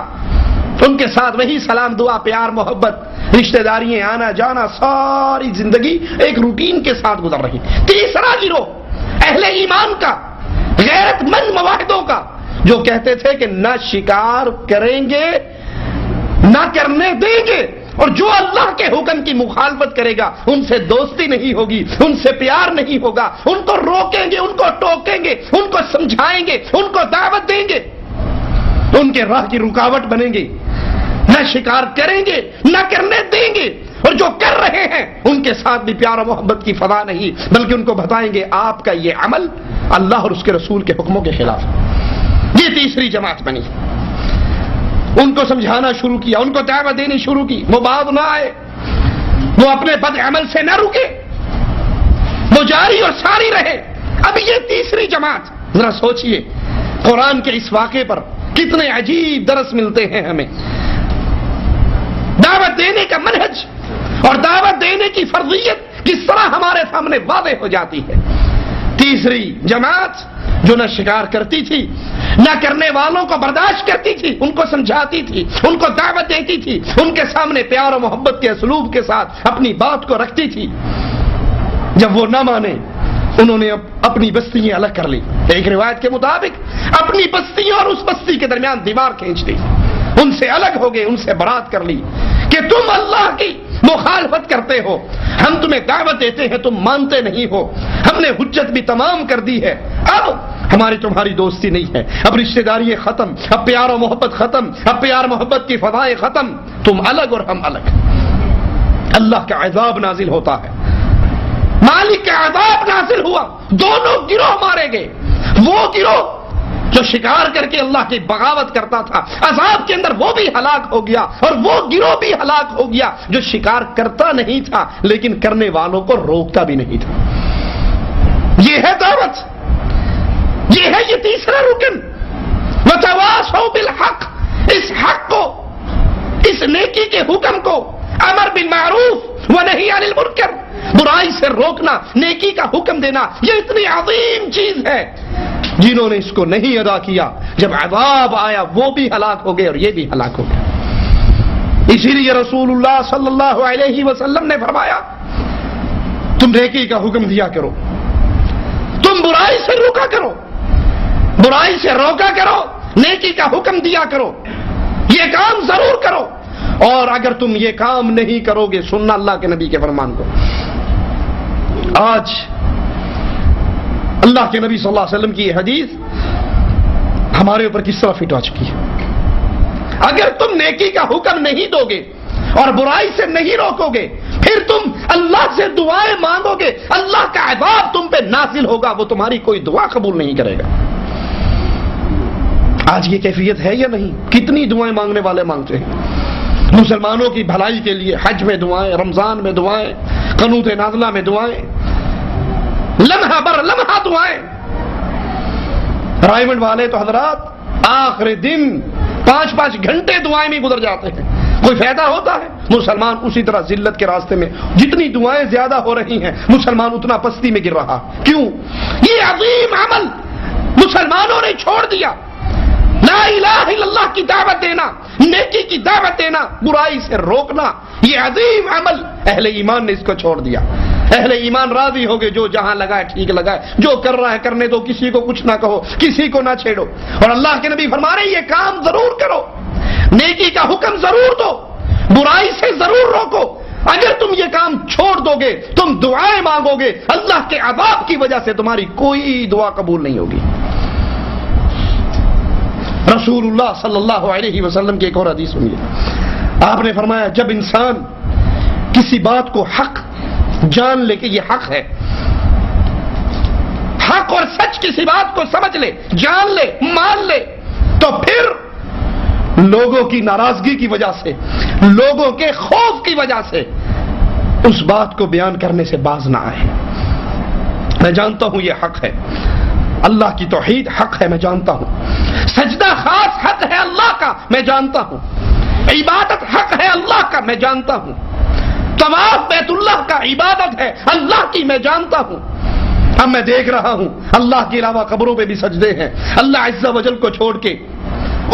ان کے ساتھ وہی سلام دعا پیار محبت رشتہ داریاں آنا جانا, ساری زندگی ایک روٹین کے ساتھ گزر رہی. تیسرا گروہ اہل ایمان کا, غیرت مند مواحدوں کا, جو کہتے تھے کہ نہ شکار کریں گے نہ کرنے دیں گے, اور جو اللہ کے حکم کی مخالفت کرے گا ان سے دوستی نہیں ہوگی, ان سے پیار نہیں ہوگا, ان کو روکیں گے, ان کو ٹوکیں گے, ان کو سمجھائیں گے, ان کو دعوت دیں گے, ان کے راہ کی رکاوٹ بنیں گے. نہ شکار کریں گے نہ کرنے دیں گے, اور جو کر رہے ہیں ان کے ساتھ بھی پیار و محبت کی فضا نہیں, بلکہ ان کو بتائیں گے آپ کا یہ عمل اللہ اور اس کے رسول کے حکموں کے خلاف. یہ تیسری جماعت بنی. ان کو سمجھانا شروع کیا, ان کو دعوت دینی شروع کی, وہ بعد نہ آئے, وہ اپنے بد عمل سے نہ رکے, وہ جاری اور ساری رہے. اب یہ تیسری جماعت, ذرا سوچئے قرآن کے اس واقعے پر کتنے عجیب درس ملتے ہیں ہمیں. دعوت دینے کا منہج اور دعوت دینے کی فرضیت کس طرح ہمارے سامنے واضح ہو جاتی ہے. تیسری جماعت جو نہ شکار کرتی تھی نہ کرنے والوں کو برداشت کرتی تھی, ان کو سمجھاتی تھی, ان کو دعوت دیتی تھی, ان کے سامنے پیار و محبت کے اسلوب کے ساتھ اپنی بات کو رکھتی تھی. جب وہ نہ مانے انہوں نے اپنی بستیاں الگ کر لی. ایک روایت کے مطابق اپنی بستیوں اور اس بستی کے درمیان دیوار کھینچ دی, ان سے الگ ہو گئے, ان سے برات کر لی کہ تم اللہ کی مخالفت کرتے ہو, ہم تمہیں دعوت دیتے ہیں تم مانتے نہیں ہو, ہم نے حجت بھی تمام کر دی ہے, اب ہماری تمہاری دوستی نہیں ہے, اب رشتہ داری ختم, اب پیار و محبت ختم, اب پیار محبت کی فضائیں ختم, تم الگ اور ہم الگ. اللہ کا عذاب نازل ہوتا ہے, مالک کا عذاب نازل ہوا, دونوں گروہ مارے گئے. وہ گروہ جو شکار کر کے اللہ کی بغاوت کرتا تھا عذاب کے اندر وہ بھی ہلاک ہو گیا, اور وہ گروہ بھی ہلاک ہو گیا جو شکار کرتا نہیں تھا لیکن کرنے والوں کو روکتا بھی نہیں تھا. یہ ہے دعوت, یہ ہے یہ تیسرا رکن. وتواصوا بالحق, اس حق کو, اس نیکی کے حکم کو, امر بالمعروف ونہی عن المنکر, برائی سے روکنا, نیکی کا حکم دینا, یہ اتنی عظیم چیز ہے. جنہوں نے اس کو نہیں ادا کیا جب عذاب آیا وہ بھی ہلاک ہو گئے اور یہ بھی ہلاک ہو گئے. اسی لیے رسول اللہ صلی اللہ علیہ وسلم نے فرمایا تم نیکی کا حکم دیا کرو, تم برائی سے روکا کرو, برائی سے روکا کرو, نیکی کا حکم دیا کرو, یہ کام ضرور کرو, اور اگر تم یہ کام نہیں کرو گے, سننا اللہ کے نبی کے فرمان کو. آج اللہ کے نبی صلی اللہ علیہ وسلم کی یہ حدیث ہمارے اوپر کس طرح فٹ آ چکی ہے. اگر تم نیکی کا حکم نہیں دو گے اور برائی سے نہیں روکو گے, پھر تم اللہ سے دعائیں مانگو گے, اللہ کا عذاب تم پہ نازل ہوگا, وہ تمہاری کوئی دعا قبول نہیں کرے گا. آج یہ کیفیت ہے یا نہیں؟ کتنی دعائیں مانگنے والے مانگتے ہیں مسلمانوں کی بھلائی کے لیے، حج میں دعائیں، رمضان میں دعائیں، قنوت نازلہ میں دعائیں، لمحہ بر لمحہ دعائیں۔ رائمنڈ والے تو حضرات آخری دن 5-5 گھنٹے دعائیں میں گزر جاتے ہیں، کوئی فائدہ ہوتا ہے؟ مسلمان اسی طرح ذلت کے راستے میں، جتنی دعائیں زیادہ ہو رہی ہیں مسلمان اتنا پستی میں گر رہا۔ کیوں؟ یہ عظیم عمل مسلمانوں نے چھوڑ دیا، لا الہ الا اللہ کی دعوت دینا، نیکی کی دعوت دینا، برائی سے روکنا، یہ عظیم عمل اہل ایمان نے اس کو چھوڑ دیا۔ اہل ایمان راضی ہو گئے، جو جہاں لگائے ٹھیک لگائے، جو کر رہا ہے کرنے دو، کسی کو کچھ نہ کہو، کسی کو نہ چھیڑو۔ اور اللہ کے نبی فرما رہے ہیں یہ کام ضرور کرو، نیکی کا حکم ضرور دو، برائی سے ضرور روکو۔ اگر تم یہ کام چھوڑ دو گے، تم دعائیں مانگو گے، اللہ کے عذاب کی وجہ سے تمہاری کوئی دعا قبول نہیں ہوگی۔ رسول اللہ صلی اللہ علیہ وسلم کی ایک اور حدیث سنیے، آپ نے فرمایا جب انسان کسی بات کو حق جان لے کہ یہ حق ہے، حق اور سچ کسی بات کو سمجھ لے، جان لے، مان لے، تو پھر لوگوں کی ناراضگی کی وجہ سے، لوگوں کے خوف کی وجہ سے اس بات کو بیان کرنے سے باز نہ آئے۔ میں جانتا ہوں یہ حق ہے، اللہ کی توحید حق ہے، میں جانتا ہوں، سجدہ خاص حق ہے اللہ کا، میں جانتا ہوں، عبادت حق ہے اللہ کا، میں جانتا ہوں، طواف بیت اللہ کا عبادت ہے اللہ کی، میں جانتا ہوں۔ اب میں دیکھ رہا ہوں اللہ کے علاوہ قبروں پہ بھی سجدے ہیں، اللہ عز و جل کو چھوڑ کے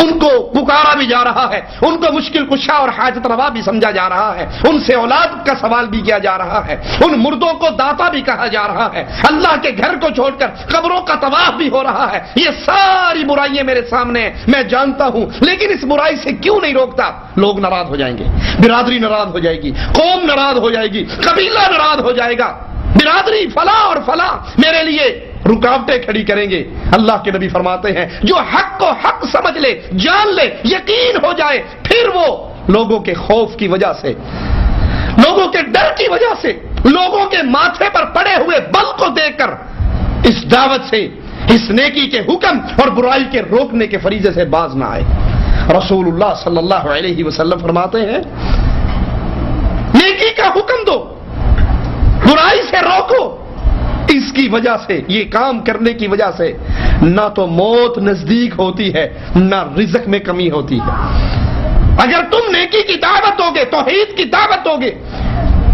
ان کو پکارا بھی جا رہا ہے، ان کو مشکل کشا اور حاجت روا بھی سمجھا جا رہا ہے، ان سے اولاد کا سوال بھی کیا جا رہا ہے، ان مردوں کو داتا بھی کہا جا رہا ہے، اللہ کے گھر کو چھوڑ کر قبروں کا طواف بھی ہو رہا ہے۔ یہ ساری برائیاں میرے سامنے ہیں، میں جانتا ہوں، لیکن اس برائی سے کیوں نہیں روکتا؟ لوگ ناراض ہو جائیں گے، برادری ناراض ہو جائے گی، قوم ناراض ہو جائے گی، قبیلہ ناراض ہو جائے گا، برادری فلاں اور فلاں میرے لیے رکاوٹیں کھڑی کریں گے۔ اللہ کے نبی فرماتے ہیں جو حق کو حق سمجھ لے، جان لے، یقین ہو جائے، پھر وہ لوگوں کے خوف کی وجہ سے، لوگوں کے ڈر کی وجہ سے، لوگوں کے ماتھے پر پڑے ہوئے بل کو دیکھ کر اس دعوت سے، اس نیکی کے حکم اور برائی کے روکنے کے فریضے سے باز نہ آئے۔ رسول اللہ صلی اللہ علیہ وسلم فرماتے ہیں نیکی کا حکم دو، برائی سے روکو، اس کی وجہ سے، یہ کام کرنے کی وجہ سے نہ تو موت نزدیک ہوتی ہے، نہ رزق میں کمی ہوتی ہے۔ اگر تم نیکی کی دعوت دو گے، توحید کی دعوت دو گے،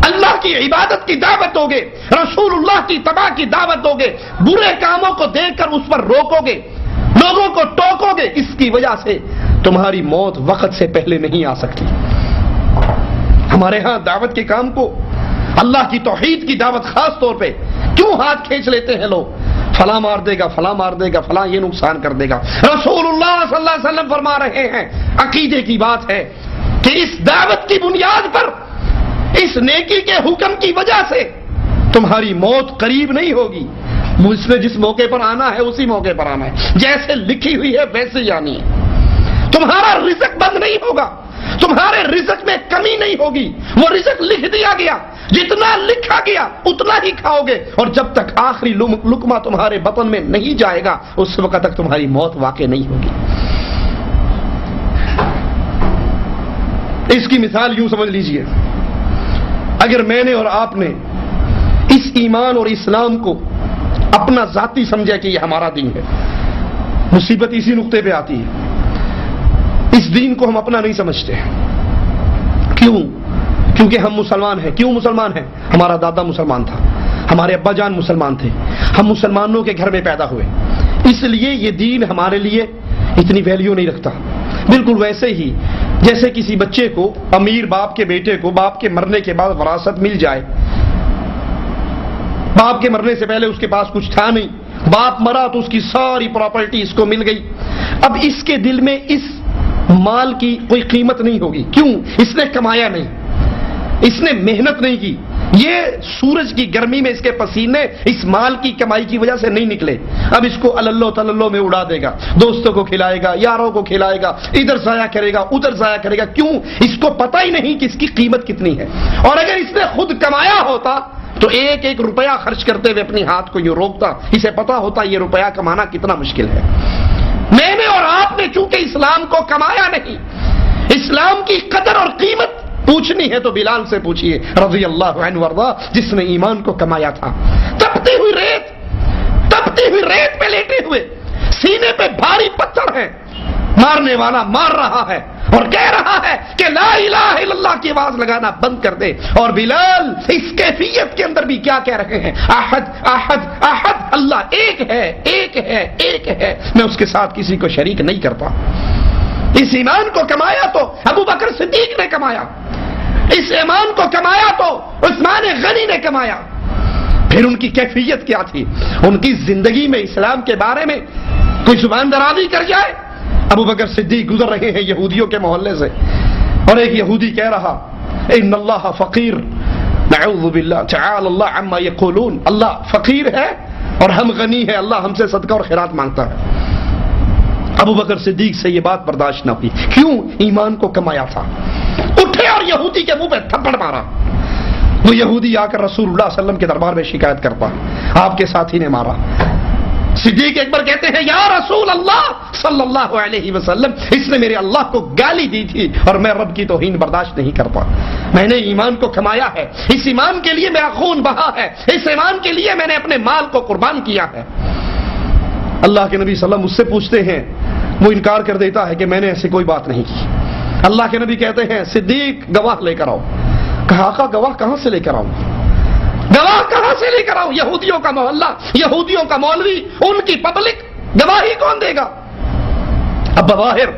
اللہ کی عبادت کی دعوت دو گے، رسول اللہ کی اتباع کی دعوت دو گے، برے کاموں کو دیکھ کر اس پر روکو گے، لوگوں کو ٹوکو گے، اس کی وجہ سے تمہاری موت وقت سے پہلے نہیں آ سکتی۔ ہمارے ہاں دعوت کے کام کو، اللہ کی توحید کی دعوت خاص طور پہ کیوں ہاتھ کھینچ لیتے ہیں لوگ؟ فلاں مار دے گا، فلاں مار دے گا، فلاں یہ نقصان کر دے گا۔ رسول اللہ صلی اللہ علیہ وسلم فرما رہے ہیں، عقیدے کی بات ہے کہ اس دعوت کی بنیاد پر، اس نیکی کے حکم کی وجہ سے تمہاری موت قریب نہیں ہوگی، اس نے جس موقع پر آنا ہے اسی موقع پر آنا ہے، جیسے لکھی ہوئی ہے ویسے ہی آنی ہے۔ تمہارا رزق بند نہیں ہوگا، تمہارے رزق میں کمی نہیں ہوگی، وہ رزق لکھ دیا گیا، جتنا لکھا گیا اتنا ہی کھاؤ گے، اور جب تک آخری لقمہ تمہارے بطن میں نہیں جائے گا اس وقت تک تمہاری موت واقع نہیں ہوگی۔ اس کی مثال یوں سمجھ لیجئے، اگر میں نے اور آپ نے اس ایمان اور اسلام کو اپنا ذاتی سمجھا کہ یہ ہمارا دین ہے، مصیبت اسی نقطے پہ آتی ہے، اس دین کو ہم اپنا نہیں سمجھتے۔ کیوں؟ کیونکہ ہم مسلمان ہیں۔ کیوں مسلمان ہیں؟ ہمارا دادا مسلمان تھا، ہمارے ابا جان مسلمان تھے، ہم مسلمانوں کے گھر میں پیدا ہوئے، اس لیے یہ دین ہمارے لیے اتنی ویلیو نہیں رکھتا۔ بالکل ویسے ہی جیسے کسی بچے کو، امیر باپ کے بیٹے کو، باپ کے مرنے کے بعد وراثت مل جائے، باپ کے مرنے سے پہلے اس کے پاس کچھ تھا نہیں، باپ مرا تو اس کی ساری پراپرٹی اس کو مل گئی، اب اس کے دل میں اس مال کی کوئی قیمت نہیں ہوگی۔ کیوں؟ اس نے کمایا نہیں، اس نے محنت نہیں کی، یہ سورج کی گرمی میں اس کے پسینے اس مال کی کمائی کی وجہ سے نہیں نکلے، اب اس کو اللہ تللو میں اڑا دے گا، دوستوں کو کھلائے گا، یاروں کو کھلائے گا، ادھر ضائع کرے گا، ادھر ضائع کرے گا۔ کیوں؟ اس کو پتہ ہی نہیں کہ اس کی قیمت کتنی ہے، اور اگر اس نے خود کمایا ہوتا تو ایک ایک روپیہ خرچ کرتے ہوئے اپنے ہاتھ کو یوں روکتا، اسے پتا ہوتا یہ روپیہ کمانا کتنا مشکل ہے۔ میں نے اور آپ نے چونکہ اسلام کو کمایا نہیں، اسلام کی قدر اور قیمت پوچھنی ہے تو بلال سے پوچھئے رضی اللہ عنہ وارضا، جس نے ایمان کو کمایا تھا۔ تپتی ہوئی ریت پہ لیٹے ہوئے، سینے پہ بھاری پتھر ہیں، مارنے والا مار رہا ہے اور کہہ رہا ہے کہ لا الہ الا اللہ کی آواز لگانا بند کر دے، اور بلال اس کیفیت کے اندر بھی کیا کہہ رہے ہیں؟ احد احد احد، اللہ ایک ہے ایک ہے ایک ہے، میں اس کے ساتھ کسی کو شریک نہیں کرتا۔ اس ایمان کو کمایا تو ابو بکر صدیق نے کمایا، اس ایمان کو کمایا تو عثمان غنی نے کمایا۔ پھر ان کی کیفیت کیا تھی؟ ان کی زندگی میں اسلام کے بارے میں کوئی زبان درازی کر جائے۔ ابو بکر صدیق گزر رہے ہیں یہودیوں کے محلے سے، اور ایک یہودی کہہ رہا ان اللہ فقیر، نعوذ باللہ تعالی اللہ عما یقولون، اللہ فقیر ہے اور ہم غنی ہے، اللہ ہم سے صدقہ اور خیرات مانگتا ہے۔ ابو بکر صدیق سے یہ بات برداشت نہ ہوئی، کیوں؟ ایمان کو کمایا تھا۔ اٹھے اور یہودی کے منہ پہ تھپڑ مارا۔ وہ یہودی آ کر رسول اللہ صلی اللہ علیہ وسلم کے دربار میں شکایت کرتا، آپ کے ساتھی نے مارا۔ صدیق اکبر کہتے ہیں یا رسول اللہ صلی اللہ علیہ وسلم، اس نے میرے اللہ کو گالی دی تھی اور میں رب کی توہین برداشت نہیں کرتا، میں نے ایمان کو کمایا ہے، اس ایمان کے لیے میرا خون بہا ہے، اس ایمان کے لیے میں نے اپنے مال کو قربان کیا ہے۔ اللہ کے نبی صلی اللہ علیہ وسلم مجھ سے پوچھتے ہیں، وہ انکار کر دیتا ہے کہ میں نے ایسی کوئی بات نہیں کی۔ اللہ کے نبی کہتے ہیں صدیق گواہ لے کر آؤ۔ کہا آقا گواہ کہاں سے لے کر آؤں؟ گواہ کہاں سے لے کر آؤں؟ یہودیوں کا محلہ، یہودیوں کا مولوی، ان کی پبلک، گواہی کون دے گا؟ اب بظاہر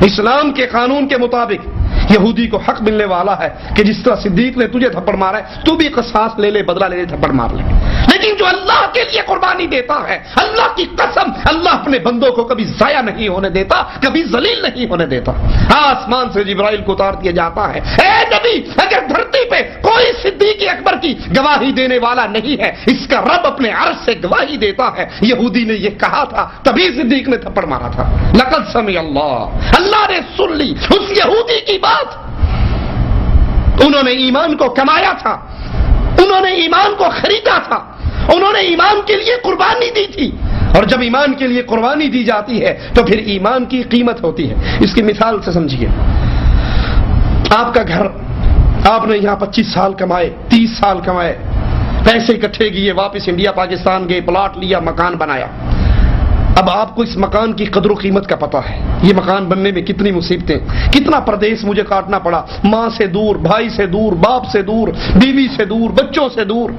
اسلام کے قانون کے مطابق یہودی کو حق ملنے والا ہے کہ جس طرح صدیق نے تجھے تھپڑ مارا ہے تو بھی قصاص لے لے، بدلہ لے لے، تھپڑ مار لے۔ لیکن جو اللہ کے لیے قربانی دیتا ہے، اللہ کی قسم، اللہ اپنے بندوں کو کبھی ضائع نہیں ہونے دیتا، کبھی ذلیل نہیں ہونے دیتا۔ آسمان سے جبرائیل کو اتار دیا جاتا ہے، اے نبی اگر دھرتی پہ کوئی صدیق اکبر کی گواہی دینے والا نہیں ہے، اس کا رب اپنے عرش سے گواہی دیتا ہے۔ یہودی نے یہ کہا تھا، تبھی صدیق نے تھپڑ مارا تھا۔ لقد سمع اللہ نے سن لی اس یہودی کی بات۔ انہوں نے ایمان کو کمایا تھا، انہوں نے ایمان کو خریدا تھا، انہوں نے ایمان کے لیے قربانی دی تھی، اور جب ایمان کے لیے قربانی دی جاتی ہے تو پھر ایمان کی قیمت ہوتی ہے۔ اس کی مثال سے سمجھیے، آپ کا گھر، آپ نے یہاں 25 سال کمائے، 30 سال کمائے، پیسے اکٹھے کیے، واپس انڈیا پاکستان گئے، پلاٹ لیا، مکان بنایا۔ اب آپ کو اس مکان کی قدر و قیمت کا پتہ ہے، یہ مکان بننے میں کتنی مصیبتیں، کتنا پردیس مجھے کاٹنا پڑا، ماں سے دور، بھائی سے دور، باپ سے دور، بیوی سے دور، بچوں سے دور،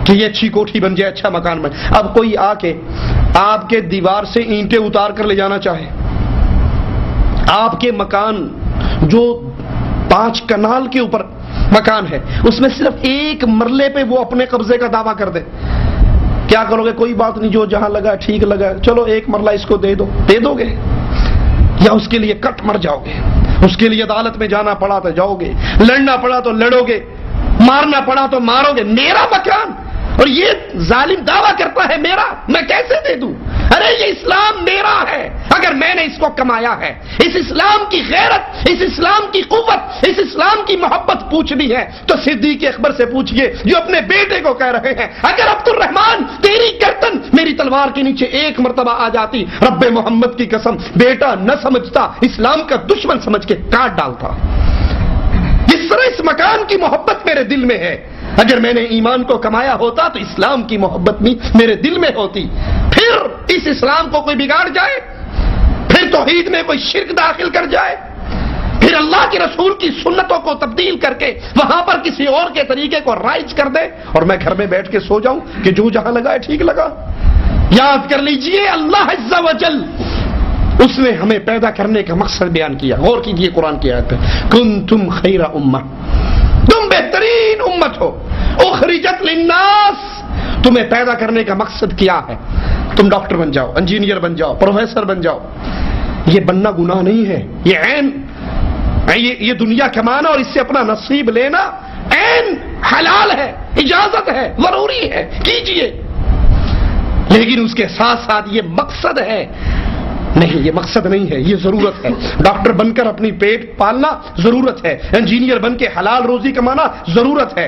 کہ یہ اچھی کوٹھی بن جائے، اچھا مکان بن۔ اب کوئی آ کے آپ کے دیوار سے اینٹیں اتار کر لے جانا چاہے، آپ کے مکان جو 5 کنال کے اوپر مکان ہے، اس میں صرف 1 مرلے پہ وہ اپنے قبضے کا دعویٰ کر دے، کیا کرو گے؟ کوئی بات نہیں، جو جہاں لگا ٹھیک لگا، چلو 1 مرلہ اس کو دے دو گے، یا اس کے لیے کٹ مر جاؤ گے؟ اس کے لیے عدالت میں جانا پڑا تو جاؤ گے، لڑنا پڑا تو لڑو گے، مارنا پڑا تو مارو گے۔ میرا مکان، اور یہ ظالم دعویٰ کرتا ہے میرا، میں کیسے دے دوں؟ ارے یہ اسلام میرا ہے، اگر میں نے اس کو کمایا ہے۔ اس اسلام کی غیرت، اس اسلام کی قوت، اس اسلام کی محبت پوچھنی ہے تو صدیق اکبر سے پوچھئے جو اپنے بیٹے کو کہہ رہے ہیں، اگر عبد الرحمان تیری گردن میری تلوار کے نیچے 1 مرتبہ آ جاتی، رب محمد کی قسم بیٹا نہ سمجھتا، اسلام کا دشمن سمجھ کے کاٹ ڈالتا۔ جس طرح اس مکان کی محبت میرے دل میں ہے، اگر میں نے ایمان کو کمایا ہوتا تو اسلام کی محبت بھی میرے دل میں ہوتی۔ پھر اس اسلام کو کوئی بگاڑ جائے، پھر توحید میں کوئی شرک داخل کر جائے، پھر اللہ کے رسول کی سنتوں کو تبدیل کر کے وہاں پر کسی اور کے طریقے کو رائج کر دے، اور میں گھر میں بیٹھ کے سو جاؤں کہ جو جہاں لگا ہے ٹھیک لگا۔ یاد کر لیجئے، اللہ عز و جل اس نے ہمیں پیدا کرنے کا مقصد بیان کیا۔ غور کیجئے قرآن کی آیت پہ، کنتم خیر امہ، تم بہترین امت ہو، اخرجت للناس، تمہیں پیدا کرنے کا مقصد کیا ہے؟ تم ڈاکٹر بن جاؤ، انجینئر بن جاؤ، پروفیسر بن جاؤ، یہ بننا گناہ نہیں ہے، یہ عین، یہ دنیا کمانا اور اس سے اپنا نصیب لینا عین حلال ہے، اجازت ہے، ضروری ہے، کیجئے، لیکن اس کے ساتھ ساتھ یہ مقصد ہے نہیں، یہ مقصد نہیں ہے، یہ ضرورت ہے۔ ڈاکٹر بن کر اپنی پیٹ پالنا ضرورت ہے، انجینئر بن کے حلال روزی کمانا ضرورت ہے،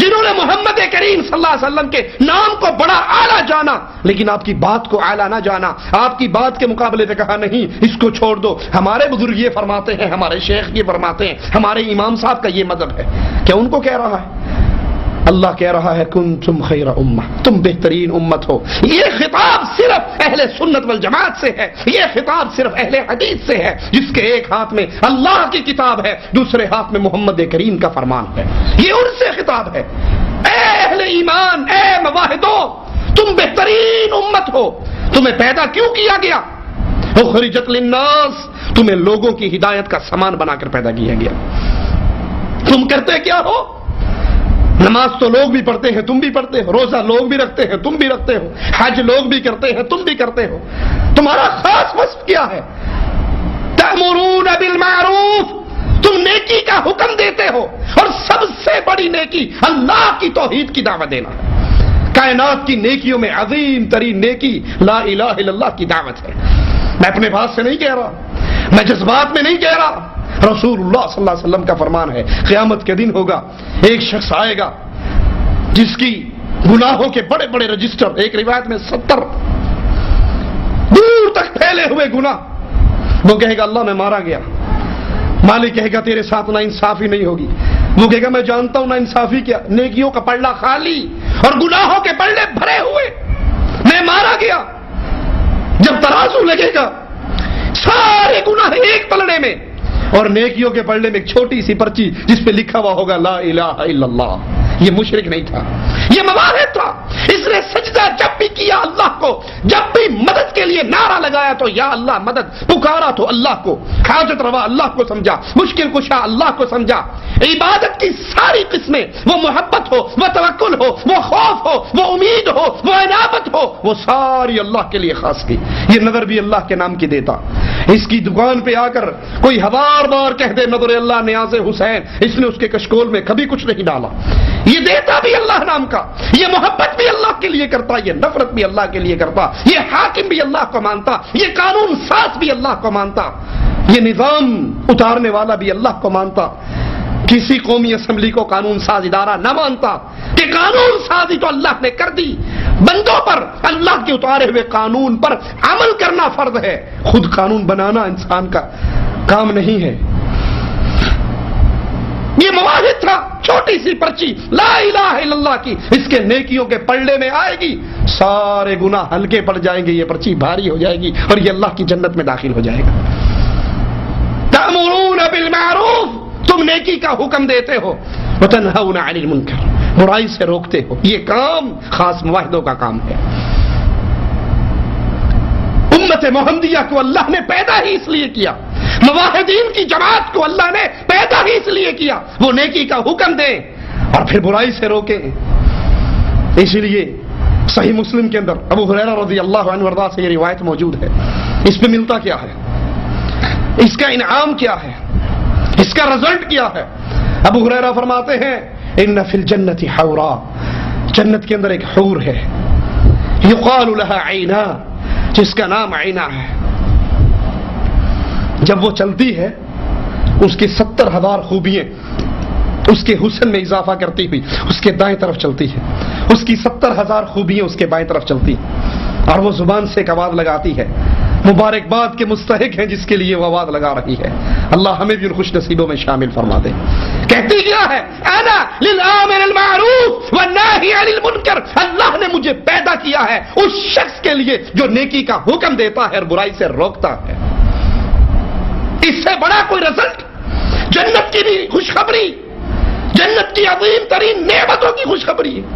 جنہوں نے محمد کریم صلی اللہ علیہ وسلم کے نام کو بڑا اعلیٰ جانا لیکن آپ کی بات کو اعلیٰ نہ جانا، آپ کی بات کے مقابلے پہ کہا نہیں اس کو چھوڑ دو، ہمارے بزرگ یہ فرماتے ہیں، ہمارے شیخ یہ فرماتے ہیں، ہمارے امام صاحب کا یہ مذہب ہے، کیا ان کو کہہ رہا ہے؟ اللہ کہہ رہا ہے کنتم خیر امہ، تم بہترین امت ہو۔ یہ خطاب صرف اہل سنت والجماعت سے ہے، یہ خطاب صرف اہل حدیث سے ہے، جس کے ایک ہاتھ میں اللہ کی کتاب ہے، دوسرے ہاتھ میں محمد کریم کا فرمان ہے، یہ ان سے خطاب ہے۔ اے اہل ایمان، اے مواحدو، تم بہترین امت ہو، تمہیں پیدا کیوں کیا گیا؟ اخرجت للناس، تمہیں لوگوں کی ہدایت کا سامان بنا کر پیدا کیا گیا۔ تم کرتے کیا ہو؟ نماز تو لوگ بھی پڑھتے ہیں، تم بھی پڑھتے ہو، روزہ لوگ بھی رکھتے ہیں، تم بھی رکھتے ہو، حج لوگ بھی کرتے ہیں، تم بھی کرتے ہو، تمہارا خاص وصف کیا ہے؟ تأمرون بالمعروف، تم نیکی کا حکم دیتے ہو، اور سب سے بڑی نیکی اللہ کی توحید کی دعوت دینا ہے۔ کائنات کی نیکیوں میں عظیم ترین نیکی لا الہ الا اللہ کی دعوت ہے۔ میں اپنے بات سے نہیں کہہ رہا، میں جذبات میں نہیں کہہ رہا، رسول اللہ صلی اللہ علیہ وسلم کا فرمان ہے۔ قیامت کے دن ہوگا، ایک شخص آئے گا جس کی گناہوں کے بڑے بڑے رجسٹر، ایک روایت میں 70 دور تک پھیلے ہوئے گناہ، وہ کہے گا اللہ میں مارا گیا۔ مالک کہے گا تیرے ساتھ نا انصافی نہیں ہوگی، وہ کہے گا میں جانتا ہوں نا انصافی کیا، نیکیوں کا پلڑا خالی اور گناہوں کے پلڑے بھرے ہوئے، میں مارا گیا۔ جب ترازو لگے گا سارے گناہ ایک پلڑے میں اور نیکیوں کے پلڑے میں ایک چھوٹی سی پرچی جس پہ لکھا ہوا ہوگا لا الہ الا اللہ۔ یہ مشرک نہیں تھا، یہ مواحد تھا، اس نے سجدہ جب بھی کیا اللہ کو، جب بھی مدد کے لیے نعرہ لگایا تو یا اللہ مدد، پکارا تو اللہ کو، حاجت روا اللہ کو سمجھا، مشکل کشا اللہ کو سمجھا۔ عبادت کی ساری قسمیں، وہ محبت ہو، وہ توکل ہو، وہ خوف ہو، وہ امید ہو، وہ عنابت ہو، وہ ساری اللہ کے لیے خاص کی۔ یہ نظر بھی اللہ کے نام کی دیتا، اس کی دکان پہ آ کر کوئی ہزار بار کہہ دے نظر اللہ نیاز حسین، اس نے اس کے کشکول میں کبھی کچھ نہیں ڈالا۔ یہ دیتا بھی اللہ نام کا، یہ محبت بھی اللہ کے لیے کرتا، یہ نفرت بھی اللہ کے لیے کرتا، یہ حاکم بھی اللہ کو مانتا، یہ قانون ساز بھی اللہ کو مانتا، یہ نظام اتارنے والا بھی اللہ کو مانتا۔ کسی قومی اسمبلی کو قانون ساز ادارہ نہ مانتا کہ قانون سازی تو اللہ نے کر دی، بندوں پر اللہ کے اتارے ہوئے قانون پر عمل کرنا فرض ہے، خود قانون بنانا انسان کا کام نہیں ہے۔ یہ مواحد تھا، چھوٹی سی پرچی لا الہ الا اللہ کی، اس کے نیکیوں کے پلڑے میں آئے گی، سارے گناہ ہلکے پڑ جائیں گے، یہ پرچی بھاری ہو جائے گی اور یہ اللہ کی جنت میں داخل ہو جائے گا۔ تأمرون بالمعروف، تم نیکی کا حکم دیتے ہو، وتنہون عن المنکر، برائی سے روکتے ہو، یہ کام خاص مواحدوں کا کام ہے۔ امت محمدیہ کو اللہ نے پیدا ہی اس لیے کیا، مواحدین کی جماعت کو اللہ نے پیدا ہی اس لیے کیا، وہ نیکی کا حکم دیں اور پھر برائی سے روکیں۔ اسی لیے صحیح مسلم کے اندر ابو ہریرہ رضی اللہ عنہ وارضاہ سے یہ روایت موجود ہے۔ اس پہ ملتا کیا ہے، اس کا انعام کیا ہے، اس کا رزلٹ کیا ہے؟ ابو ہریرہ فرماتے ہیں ان فی الجنت حورا، جنت کے اندر ایک حور ہے، یقال لها عینا، جس کا نام عینا ہے۔ جب وہ چلتی ہے اس کی 70,000 خوبیاں اس کے حسن میں اضافہ کرتی ہوئی اس کے دائیں طرف چلتی ہے، اس کی 70,000 خوبیاں اس کے بائیں طرف چلتی ہیں، اور وہ زبان سے ایک آواز لگاتی ہے، مبارکباد کے مستحق ہیں جس کے لیے وہ آواز لگا رہی ہے، اللہ ہمیں بھی ان خوش نصیبوں میں شامل فرما دے۔ کہتی کیا ہے؟ انا للآمر المعروف والناہی عن المنکر، اللہ نے مجھے پیدا کیا ہے اس شخص کے لیے جو نیکی کا حکم دیتا ہے اور برائی سے روکتا ہے۔ اس سے بڑا کوئی رزلٹ، جنت کی بھی خوشخبری، جنت کی عظیم ترین نعمتوں کی خوشخبری ہے۔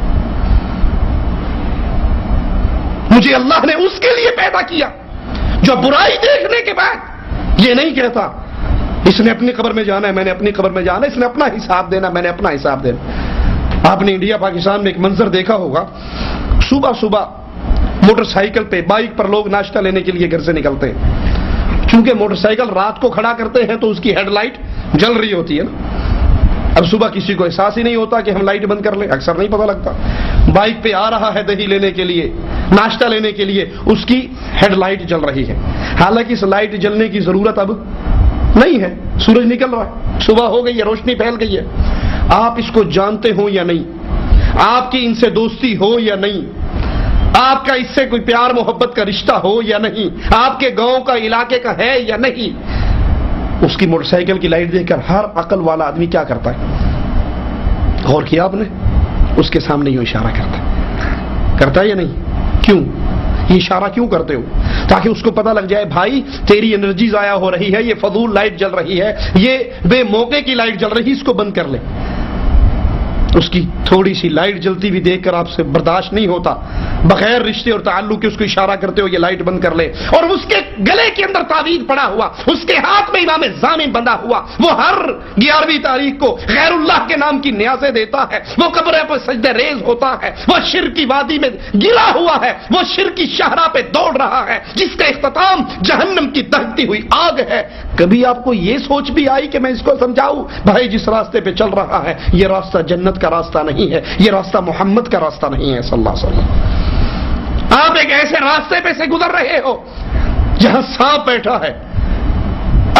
مجھے اللہ نے اس کے لیے پیدا کیا جو برائی دیکھنے کے بعد یہ نہیں کہتا اس نے اپنی قبر میں جانا ہے، میں نے اپنی قبر میں جانا ہے، اس نے اپنا حساب دینا، میں نے اپنا حساب دینا۔ آپ نے انڈیا پاکستان میں ایک منظر دیکھا ہوگا، صبح صبح موٹر سائیکل پہ، بائک پر لوگ ناشتہ لینے کے لیے گھر سے نکلتے ہیں، چونکہ موٹر سائیکل رات کو کھڑا کرتے ہیں تو اس کی ہیڈ لائٹ جل رہی ہوتی ہے نا۔ اب صبح کسی کو احساس ہی نہیں ہوتا کہ ہم لائٹ بند کر لیں، اکثر نہیں پتہ لگتا۔ بائک پہ آ رہا ہے دہی لینے کے لیے، ناشتہ لینے کے لیے، اس کی ہیڈ لائٹ جل رہی ہے، حالانکہ اس لائٹ جلنے کی ضرورت اب نہیں ہے، سورج نکل رہا ہے، صبح ہو گئی ہے، روشنی پھیل گئی ہے۔ آپ اس کو جانتے ہوں یا نہیں، آپ کی ان سے دوستی ہو یا نہیں، آپ کا اس سے کوئی پیار محبت کا رشتہ ہو یا نہیں، آپ کے گاؤں کا علاقے کا ہے یا نہیں، اس کی موٹر سائیکل کی لائٹ دیکھ کر ہر عقل والا آدمی کیا کرتا ہے؟ غور کیا آپ نے؟ اس کے سامنے یوں اشارہ کرتا ہے یا نہیں؟ کیوں یہ اشارہ کیوں کرتے ہو؟ تاکہ اس کو پتہ لگ جائے بھائی تیری انرجی ضائع ہو رہی ہے، یہ فضول لائٹ جل رہی ہے، یہ بے موقع کی لائٹ جل رہی ہے، اس کو بند کر لے۔ اس کی تھوڑی سی لائٹ جلتی بھی دیکھ کر آپ سے برداشت نہیں ہوتا، بغیر رشتے اور تعلق کے اس کو اشارہ کرتے ہو یہ لائٹ بند کر لے، اور اس کے گلے کے اندر تعویذ پڑا ہوا، اس کے ہاتھ میں امام ضامن بندھا ہوا، وہ ہر 11ویں تاریخ کو غیر اللہ کے نام کی نیازیں دیتا ہے، وہ قبر پر سجدہ ریز ہوتا ہے، وہ شرک کی وادی میں گرا ہوا ہے، وہ شرک کی شاہراہ پہ دوڑ رہا ہے جس کا اختتام جہنم کی دہتی ہوئی آگ ہے۔ کبھی آپ کو یہ سوچ بھی آئی کہ میں اس کو سمجھاؤں بھائی جس راستے پہ چل رہا ہے یہ راستہ جنت کا راستہ نہیں ہے، یہ راستہ محمد کا راستہ نہیں ہے صلی اللہ علیہ وسلم۔ آپ ایک ایسے راستے پہ سے گزر رہے ہو جہاں سانپ بیٹھا ہے،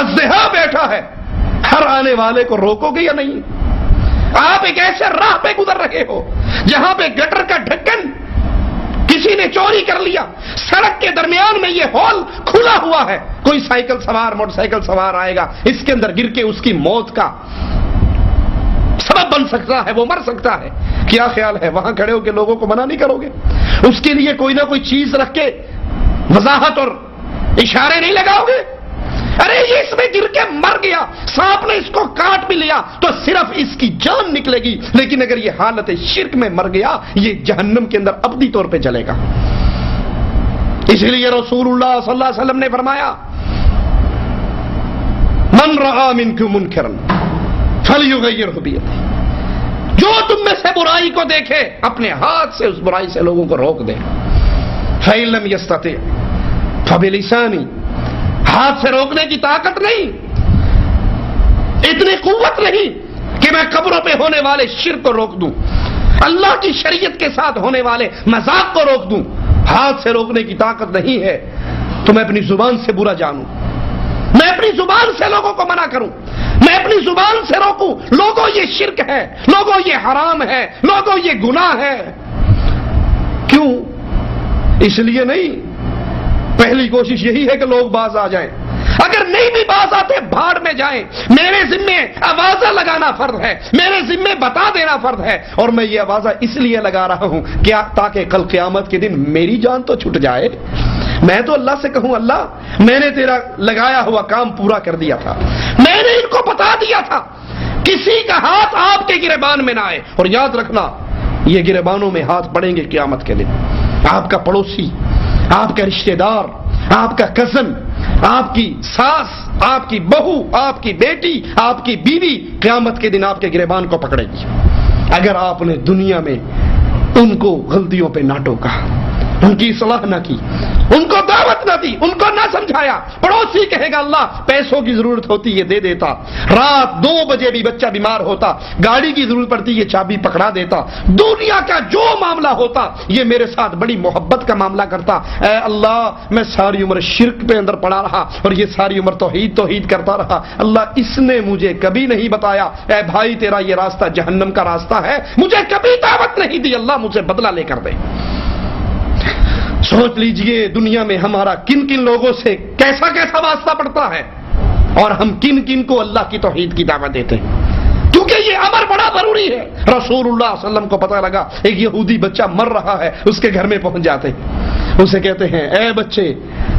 اژدہا بیٹھا ہے، ہر آنے والے کو روکو گے یا نہیں؟ آپ ایک ایسے راہ پہ گزر رہے ہو جہاں پہ گٹر کا ڈھکن کسی نے چوری کر لیا، سڑک کے درمیان میں یہ ہول کھلا ہوا ہے، کوئی سائیکل سوار موٹر سائیکل سوار آئے گا، اس کے اندر گر کے اس کی موت کا سبب بن سکتا ہے، وہ مر سکتا ہے۔ کیا خیال ہے وہاں کھڑے ہو کے لوگوں کو منع نہیں کرو گے؟ اس کے لیے کوئی نہ کوئی چیز رکھ کے وضاحت اور اشارے نہیں لگاؤ گے؟ ارے یہ اس میں گر کے مر گیا، سانپ نے اس کو کاٹ بھی لیا تو صرف اس کی جان نکلے گی، لیکن اگر یہ حالت شرک میں مر گیا یہ جہنم کے اندر ابدی طور پہ جلے گا۔ اس لیے رسول اللہ صلی اللہ علیہ وسلم نے فرمایا من رآ منکم منکرا فلیغیرہ بیدہ، جو تم میں سے برائی کو دیکھے اپنے ہاتھ سے اس برائی سے لوگوں کو روک دے۔ فإن لم یستطع فبلسانہ، ہاتھ سے روکنے کی طاقت نہیں، اتنی قوت نہیں کہ میں قبروں پہ ہونے والے شرک کو روک دوں، اللہ کی شریعت کے ساتھ ہونے والے مذاق کو روک دوں، ہاتھ سے روکنے کی طاقت نہیں ہے تو میں اپنی زبان سے برا جانوں، میں اپنی زبان سے لوگوں کو منع کروں، میں اپنی زبان سے روکوں لوگوں یہ شرک ہے، لوگوں یہ حرام ہے، لوگوں یہ گناہ ہے۔ کیوں؟ اس لیے نہیں، پہلی کوشش یہی ہے کہ لوگ باز آ جائیں، اگر نہیں بھی باز آتے بھاڑ میں جائیں، میرے ذمے آوازہ لگانا فرض ہے، میرے ذمے بتا دینا فرض ہے، اور میں یہ آوازہ اس لیے لگا رہا ہوں کیا تاکہ کل قیامت کے دن میری جان تو چھٹ جائے، میں تو اللہ سے کہوں اللہ میں نے تیرا لگایا ہوا کام پورا کر دیا تھا، میں نے ان کو بتا دیا تھا، کسی کا ہاتھ آپ کے گریبان میں نہ آئے، اور یاد رکھنا یہ گریبانوں میں ہاتھ پڑیں گے قیامت کے دن، آپ کا پڑوسی، آپ کا رشتہ دار، آپ کا کزن، آپ کی ساس، آپ کی بہو، آپ کی بیٹی، آپ کی بیوی قیامت کے دن آپ کے گریبان کو پکڑے گی اگر آپ نے دنیا میں ان کو غلطیوں پہ نہ ٹوکا، ان کی اصلاح نہ کی، ان کو دعوت نہ دی، ان کو نہ سمجھایا۔ پڑوسی کہے گا اللہ پیسوں کی ضرورت ہوتی یہ دے دیتا، رات 2 بجے بھی بچہ بیمار ہوتا، گاڑی کی ضرورت پڑتی یہ چابی پکڑا دیتا، دنیا کا جو معاملہ ہوتا یہ میرے ساتھ بڑی محبت کا معاملہ کرتا۔ اے اللہ میں ساری عمر شرک پہ اندر پڑا رہا اور یہ ساری عمر توحید کرتا رہا، اللہ اس نے مجھے کبھی نہیں بتایا اے بھائی تیرا یہ راستہ جہنم کا راستہ ہے، مجھے کبھی دعوت نہیں دی، اللہ مجھے بدلہ لے کر دے۔ سوچ لیجئے دنیا میں ہمارا کن کن لوگوں سے کیسا کیسا واسطہ پڑتا ہے اور ہم کن کن کو اللہ کی توحید کی دعوت دیتے ہیں، کیونکہ یہ امر بڑا ضروری ہے۔ رسول اللہ صلی اللہ علیہ وسلم کو پتہ لگا ایک یہودی بچہ مر رہا ہے، اس کے گھر میں پہنچ جاتے ہیں، اسے کہتے ہیں اے بچے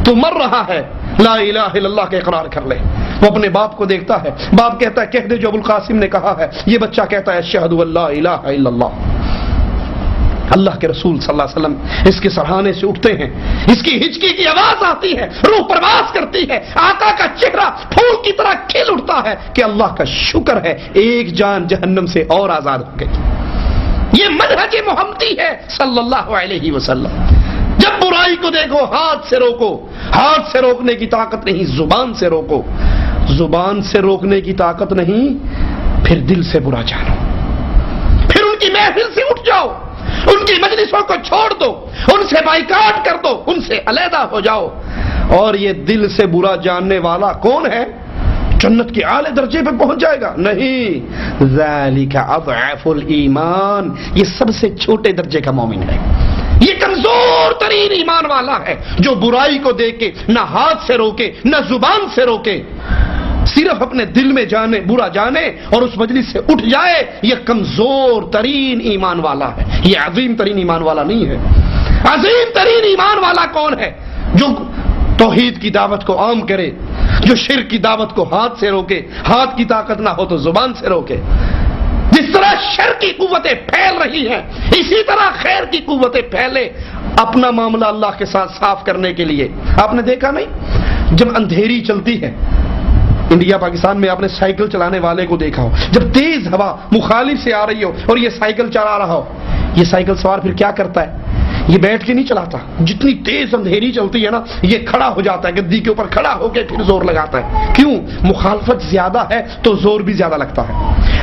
تو مر رہا ہے لا الہ الا اللہ کا اقرار کر لے۔ وہ اپنے باپ کو دیکھتا ہے، باپ کہتا ہے کہہ دے جو ابو القاسم نے کہا ہے، یہ بچہ کہتا ہے اشہد ان لا الہ الا اللہ۔ اللہ کے رسول صلی اللہ علیہ وسلم اس کے سرہانے سے اٹھتے ہیں، اس کی ہچکی کی آواز آتی ہے، روح پرواز کرتی ہے، آقا کا چہرہ پھول کی طرح کھل اٹھتا ہے کہ اللہ کا شکر ہے ایک جان جہنم سے اور آزاد ہو گئی۔ یہ منہج محمدی ہے صلی اللہ علیہ وسلم۔ جب برائی کو دیکھو ہاتھ سے روکو، ہاتھ سے روکنے کی طاقت نہیں زبان سے روکو، زبان سے روکنے کی طاقت نہیں پھر دل سے برا جانو، پھر ان کی محفل سے اٹھ جاؤ، ان کی مجلسوں کو چھوڑ دو، ان سے بائیکاٹ کر دو، ان سے علیحدہ ہو جاؤ۔ اور یہ دل سے برا جاننے والا کون ہے؟ جنت کے اعلی درجے پہ پہنچ جائے گا؟ نہیں، ذالک اضعف الایمان، یہ سب سے چھوٹے درجے کا مومن ہے، یہ کمزور ترین ایمان والا ہے جو برائی کو دیکھ کے نہ ہاتھ سے روکے نہ زبان سے روکے، صرف اپنے دل میں جانے برا جانے اور اس مجلس سے اٹھ جائے، یہ کمزور ترین ایمان والا ہے، یہ عظیم ترین ایمان والا نہیں ہے۔ عظیم ترین ایمان والا کون ہے؟ جو توحید کی دعوت کو عام کرے، جو شرک کی دعوت کو ہاتھ سے روکے، ہاتھ کی طاقت نہ ہو تو زبان سے روکے۔ جس طرح شر کی قوتیں پھیل رہی ہیں اسی طرح خیر کی قوتیں پھیلے، اپنا معاملہ اللہ کے ساتھ صاف کرنے کے لیے۔ آپ نے دیکھا نہیں، جب اندھیری چلتی ہے انڈیا پاکستان میں، آپ نے سائیکل چلانے والے کو دیکھا ہو، جب تیز ہوا مخالف سے آ رہی ہو اور یہ سائیکل چلا رہا ہو، یہ سائیکل سوار پھر کیا کرتا ہے؟ یہ بیٹھ کے نہیں چلاتا، جتنی تیز اندھیری چلتی ہے نا یہ کھڑا ہو جاتا ہے، گدی کے اوپر کھڑا ہو کے پھر زور لگاتا ہے۔ کیوں؟ مخالفت زیادہ ہے تو زور بھی زیادہ لگتا ہے۔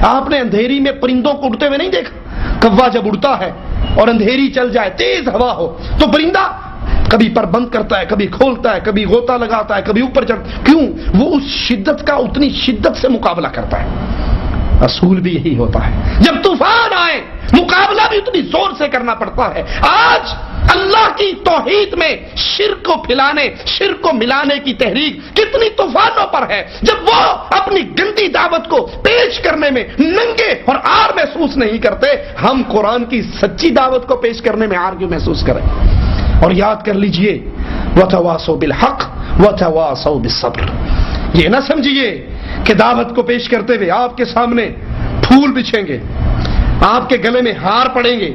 آپ نے اندھیری میں پرندوں کو اڑتے ہوئے نہیں دیکھا؟ کوا جب اڑتا ہے اور اندھیری چل جائے، تیز ہوا ہو، تو پرندہ کبھی پر بند کرتا ہے، کبھی کھولتا ہے، کبھی غوطہ لگاتا ہے، کبھی اوپر چڑھتا ہے۔ کیوں؟ وہ اس شدت کا اتنی شدت سے مقابلہ کرتا ہے۔ اصول بھی یہی ہوتا ہے، جب طوفان آئے مقابلہ بھی اتنی زور سے کرنا پڑتا ہے۔ آج اللہ کی توحید میں شرک کو پھیلانے، شرک کو ملانے کی تحریک کتنی طوفانوں پر ہے، جب وہ اپنی گندی دعوت کو پیش کرنے میں ننگے اور عار محسوس نہیں کرتے، ہم قرآن کی سچی دعوت کو پیش کرنے میں عار کیوں محسوس کریں؟ اور یاد کر لیجئے وَتَوَاصَوْا بِالْحَقِّ وَتَوَاصَوْا بِالصَّبْرِ، یہ نہ سمجھیے کہ دعوت کو پیش کرتے ہوئے آپ کے سامنے پھول بچھیں گے، آپ کے گلے میں ہار پڑیں گے،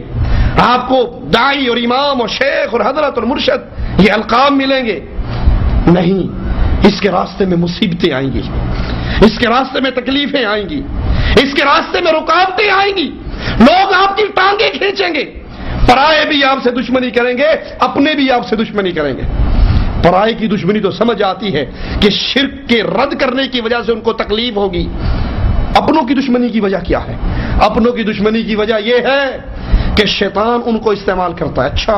آپ کو داعی اور امام اور شیخ اور حضرت اور مرشد یہ القاب ملیں گے۔ نہیں، اس کے راستے میں مصیبتیں آئیں گی، اس کے راستے میں تکلیفیں آئیں گی، اس کے راستے میں رکاوٹیں آئیں گی، لوگ آپ کی ٹانگیں کھینچیں گے، پرائے بھی آپ سے دشمنی کریں گے، اپنے بھی آپ سے دشمنی کریں گے۔ پرائے کی دشمنی تو سمجھ آتی ہے کہ شرک کے رد کرنے کی وجہ سے ان کو تکلیف ہوگی، اپنوں کی دشمنی کی وجہ کیا ہے؟ اپنوں کی دشمنی کی وجہ یہ ہے کہ شیطان ان کو استعمال کرتا ہے، اچھا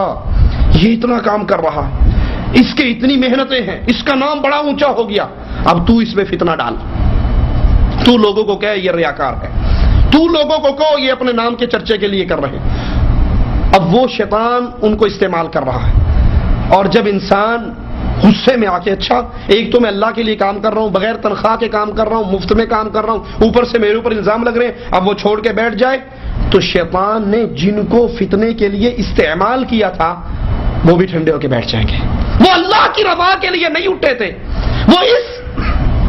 یہ اتنا کام کر رہا ہے، اس کے اتنی محنتیں ہیں، اس کا نام بڑا اونچا ہو گیا، اب تو اس میں فتنہ ڈال، تو لوگوں کو کہے یہ ریاکار ہے، تو لوگوں کو کہو یہ اپنے نام کے چرچے کے لیے کر رہے ہیں۔ اب وہ شیطان ان کو استعمال کر رہا ہے، اور جب انسان غصے میں آ کے، اچھا ایک تو میں اللہ کے لیے کام کر رہا ہوں، بغیر تنخواہ کے کام کر رہا ہوں، مفت میں کام کر رہا ہوں، اوپر سے میرے اوپر الزام لگ رہے ہیں، اب وہ چھوڑ کے بیٹھ جائے، تو شیطان نے جن کو فتنے کے لیے استعمال کیا تھا وہ بھی ٹھنڈے ہو کے بیٹھ جائیں گے۔ وہ اللہ کی رضا کے لیے نہیں اٹھے تھے، وہ اس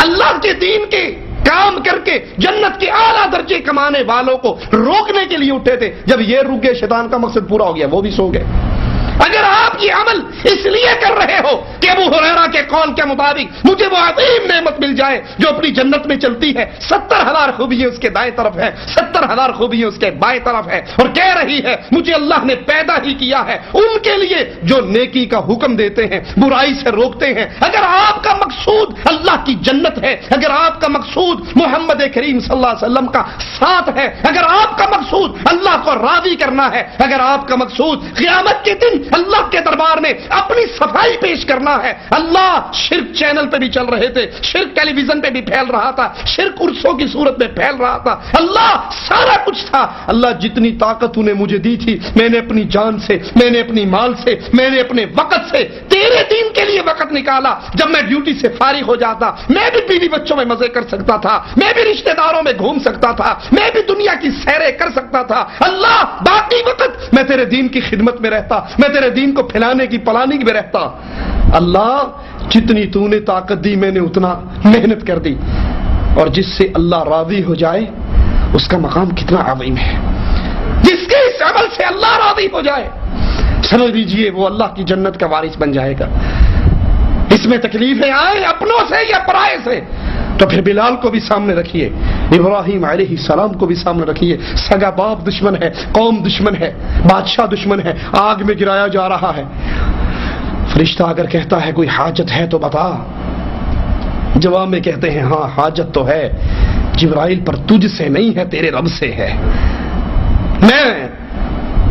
اللہ کے دین کے کام کر کے جنت کے اعلیٰ درجے کمانے والوں کو روکنے کے لیے اٹھے تھے۔ جب یہ رک گئے، شیطان کا مقصد پورا ہو گیا، وہ بھی سو گئے۔ اگر آپ یہ عمل اس لیے کر رہے ہو کہ ابو ہریرہ کے قول کے مطابق مجھے وہ عظیم نعمت مل جائے جو اپنی جنت میں چلتی ہے، 70,000 خوبیاں اس کے دائیں طرف ہے، 70,000 خوبیاں اس کے بائیں طرف ہے، اور کہہ رہی ہے مجھے اللہ نے پیدا ہی کیا ہے ان کے لیے جو نیکی کا حکم دیتے ہیں، برائی سے روکتے ہیں، اگر آپ کا مقصود اللہ کی جنت ہے، اگر آپ کا مقصود محمد کریم صلی اللہ علیہ وسلم کا ساتھ ہے، اگر آپ کا مقصود اللہ کو راضی کرنا ہے، اگر آپ کا مقصود قیامت کے دن اللہ کے دربار میں اپنی صفائی پیش کرنا ہے۔ اللہ شرک چینل پہ بھی چل رہے تھے، شرک ٹیلی ویژن پہ بھی پھیل رہا تھا، شرک عرصوں کی صورت میں پھیل رہا تھا، اللہ سارا کچھ تھا۔ اللہ جتنی طاقت انہیں مجھے دی تھی، میں نے اپنی جان سے، میں نے اپنی مال سے، میں نے اپنے وقت سے تیرے دین کے لیے وقت نکالا۔ جب میں ڈیوٹی سے فارغ ہو جاتا میں بھی بیوی بچوں میں مزے کر سکتا تھا، میں بھی رشتہ داروں میں گھوم سکتا تھا، میں بھی دنیا کی سیریں کر سکتا تھا۔ اللہ باقی وقت میں تیرے دین کی خدمت میں رہتا، میں تیرے دین کو پھیلانے کی پلاننگ میں رہتا۔ اللہ جتنی تو نے طاقت دی میں نے اتنا محنت کر دی، اور جس سے اللہ راضی ہو جائے اس کا مقام کتنا عظیم ہے۔ جس کے اس عمل سے اللہ راضی ہو جائے سمجھ لیجئے وہ اللہ کی جنت کا وارث بن جائے گا۔ اس میں تکلیفیں آئیں اپنوں سے یا پرائے سے تو پھر بلال کو بھی سامنے رکھیے، ابراہیم علیہ السلام کو بھی سامنے رکھیے، سگا باپ دشمن ہے، قوم دشمن ہے، بادشاہ دشمن ہے، آگ میں گرایا جا رہا ہے۔ فرشتہ اگر کہتا ہے کوئی حاجت ہے تو بتا، جواب میں کہتے ہیں ہاں حاجت تو ہے جبرائیل، پر تجھ سے نہیں ہے، تیرے رب سے ہے۔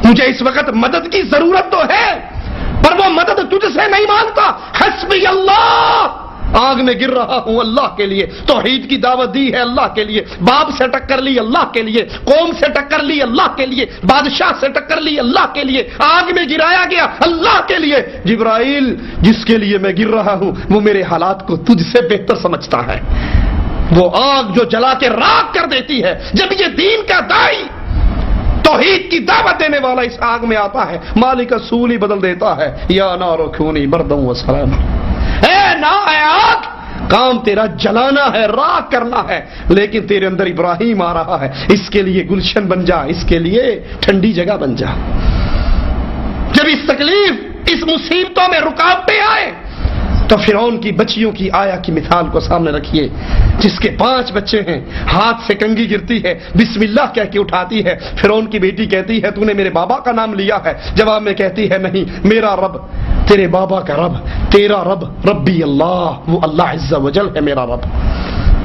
مجھے اس وقت مدد کی ضرورت تو ہے، پر وہ مدد تجھ سے نہیں مانگتا۔ حسبی اللہ، آگ آگ میں گر رہا ہوں اللہ کے لیے، توحید کی دعوت دی ہے اللہ کے لیے، باپ سے ٹکر لی اللہ کے لیے، قوم سے ٹکر لی اللہ کے لیے، بادشاہ سے ٹکر لی اللہ کے لیے، آگ میں گرایا گیا اللہ کے لیے۔ جبرائیل جس کے لیے میں گر رہا ہوں وہ میرے حالات کو تجھ سے بہتر سمجھتا ہے، وہ آگ جو جلا کے راکھ کر دیتی ہے، جب یہ دین کا داعی توحید کی دعوت دینے والا اس آگ میں آتا ہے، مالک اصول ہی بدل دیتا ہے، یا نار کونی بردم و سلام، اے نا اے آگ کام تیرا جلانا ہے، راکھ کرنا ہے، لیکن تیرے اندر ابراہیم آ رہا ہے، اس کے لیے گلشن بن جا، اس کے لیے ٹھنڈی جگہ بن جا۔ جب اس تکلیف اس مصیبتوں میں رکاوٹیں آئے تو فرعون کی بچیوں کی آیا کی مثال کو سامنے رکھیے، جس کے 5 بچے ہیں، ہاتھ سے کنگھی گرتی ہے، بسم اللہ کہہ کے اٹھاتی ہے، فرعون کی بیٹی کہتی ہے تو نے میرے بابا کا نام لیا ہے، جواب میں کہتی ہے نہیں، میرا رب تیرے بابا کا رب، تیرا رب ربی اللہ، وہ اللہ عز و جل ہے میرا رب۔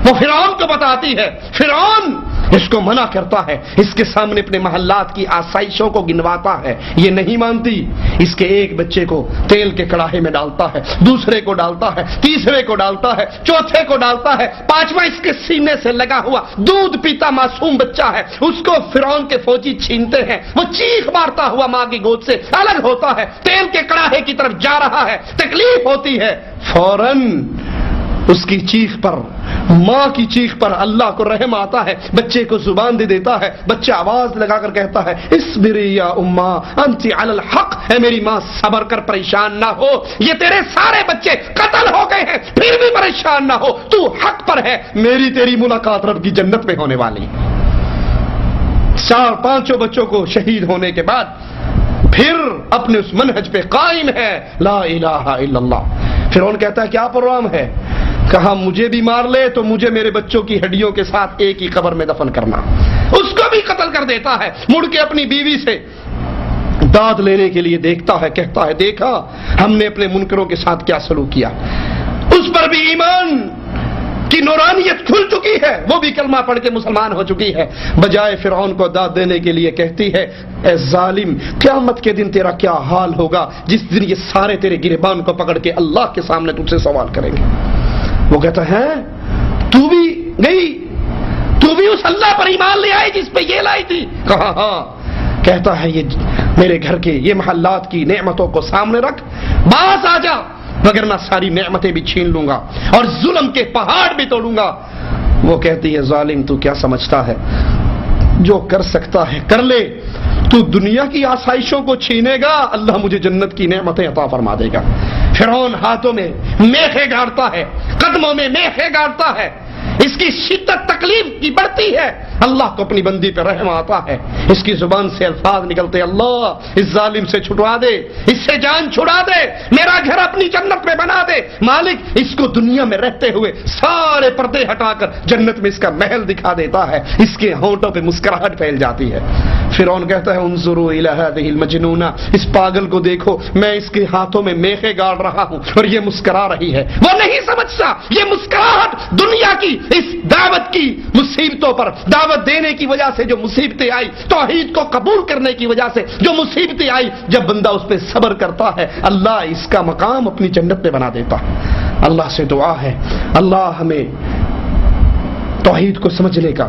وہ فرعون کو بتاتی ہے، فرعون اس کو منع کرتا ہے، اس کے سامنے اپنے محلات کی آسائشوں کو گنواتا ہے، یہ نہیں مانتی، اس کے ایک بچے کو تیل کے کڑاہے میں ڈالتا ہے، دوسرے کو ڈالتا ہے، تیسرے کو ڈالتا ہے، چوتھے کو ڈالتا ہے، 5واں اس کے سینے سے لگا ہوا دودھ پیتا معصوم بچہ ہے، اس کو فرعون کے فوجی چھینتے ہیں، وہ چیخ مارتا ہوا ماں کی گود سے الگ ہوتا ہے، تیل کے کڑاہے کی طرف جا رہا ہے، تکلیف ہوتی ہے، فوراً اس کی چیخ پر، ماں کی چیخ پر اللہ کو رحم آتا ہے، بچے کو زبان دے دیتا ہے، بچہ آواز لگا کر کہتا ہے اصبری یا اماں انت علی الحق، اے میری ماں صبر کر پریشان نہ ہو، یہ تیرے سارے بچے قتل ہو گئے ہیں پھر بھی پریشان نہ ہو، تو حق پر ہے، میری تیری ملاقات رب کی جنت میں ہونے والی۔ 4-5 بچوں کو شہید ہونے کے بعد پھر اپنے اس منہج پہ قائم ہے، لا الہ الا اللہ۔ فرعون کہتا ہے کیا پروگرام ہے؟ کہا مجھے بھی مار لے تو مجھے میرے بچوں کی ہڈیوں کے ساتھ ایک ہی قبر میں دفن کرنا، اس کو بھی قتل کر دیتا ہے، مڑ کے اپنی بیوی سے داد لینے کے لیے دیکھتا ہے، کہتا ہے دیکھا ہم نے اپنے منکروں کے ساتھ کیا سلوک کیا، اس پر بھی ایمان کی نورانیت کھل چکی ہے، وہ بھی کلمہ پڑھ کے مسلمان ہو چکی ہے، بجائے فرعون کو داد دینے کے لیے کہتی ہے اے ظالم قیامت کے دن تیرا کیا حال ہوگا جس دن یہ سارے تیرے گریبان کو پکڑ کے اللہ کے سامنے تجھ سے سوال کریں گے۔ وہ کہتا ہے تو بھی گئی، تو بھی اس اللہ پر ایمان لے آئی جس پہ یہ لائی تھی؟ کہا ہاں۔ کہتا ہے یہ میرے گھر کے یہ محلات کی نعمتوں کو سامنے رکھ، باز آ جا وگرنہ ساری نعمتیں بھی چھین لوں گا اور ظلم کے پہاڑ بھی توڑوں گا۔ وہ کہتی ہے ظالم تو کیا سمجھتا ہے، جو کر سکتا ہے کر لے، تو دنیا کی آسائشوں کو چھینے گا، اللہ مجھے جنت کی نعمتیں عطا فرما دے گا۔ فرعون ہاتھوں میں میخیں گاڑتا ہے، قدموں میں میخیں گاڑتا ہے، اس کی شدت تکلیف کی بڑھتی ہے، اللہ کو اپنی بندی پہ رحم آتا ہے، اس کی زبان سے الفاظ نکلتے اللہ اس ظالم سے چھٹوا دے، اس سے جان چھڑا دے، میرا گھر اپنی جنت میں بنا دے، مالک اس کو دنیا میں رہتے ہوئے سارے پردے ہٹا کر جنت میں اس کا محل دکھا دیتا ہے، اس کے ہونٹوں پہ مسکراہٹ پھیل جاتی ہے۔ فرعون کہتا ہے انظروا الی هذه المجنونہ، اس پاگل کو دیکھو، میں اس کے ہاتھوں میں میخیں گاڑ رہا ہوں اور یہ مسکرا رہی ہے، وہ نہیں سمجھتا یہ مسکراہٹ دنیا کی اس دعوت کی مصیبتوں پر، دعوت دینے کی وجہ سے جو مصیبتیں آئی، توحید کو قبول کرنے کی وجہ سے جو مصیبتیں آئی، جب بندہ اس پہ صبر کرتا ہے اللہ اس کا مقام اپنی جنت میں بنا دیتا ہے۔ اللہ سے دعا ہے اللہ ہمیں توحید کو سمجھنے کا،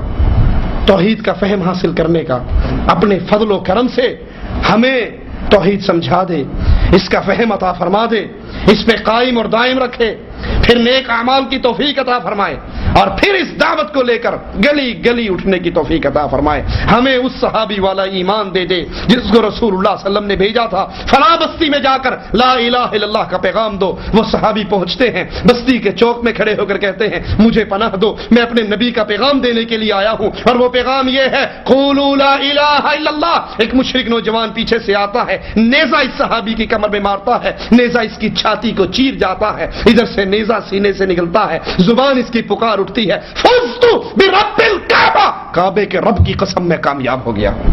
توحید کا فہم حاصل کرنے کا، اپنے فضل و کرم سے ہمیں توحید سمجھا دے، اس کا فہم عطا فرما دے، اس پہ قائم اور دائم رکھے، پھر نیک اعمال کی توفیق عطا فرمائے، اور پھر اس دعوت کو لے کر گلی گلی اٹھنے کی توفیق عطا فرمائے۔ ہمیں اس صحابی والا ایمان دے دے جس کو رسول اللہ صلی اللہ علیہ وسلم نے بھیجا تھا، فلاں بستی میں جا کر لا الہ الا اللہ کا پیغام دو، وہ صحابی پہنچتے ہیں، بستی کے چوک میں کھڑے ہو کر کہتے ہیں مجھے پناہ دو، میں اپنے نبی کا پیغام دینے کے لیے آیا ہوں، اور وہ پیغام یہ ہے قولوا لا الہ الا اللہ۔ ایک مشرک نوجوان پیچھے سے آتا ہے، نیزہ اس صحابی کی کمر میں مارتا ہے، نیزہ اس کی چھاتی کو چیر جاتا ہے، ادھر سے نیزہ سینے سے نکلتا ہے، زبان اس کی پکار اٹھتی ہے فزت برب الکعبہ، کعبے کے رب کی قسم میں کامیاب ہو گیا ہوں۔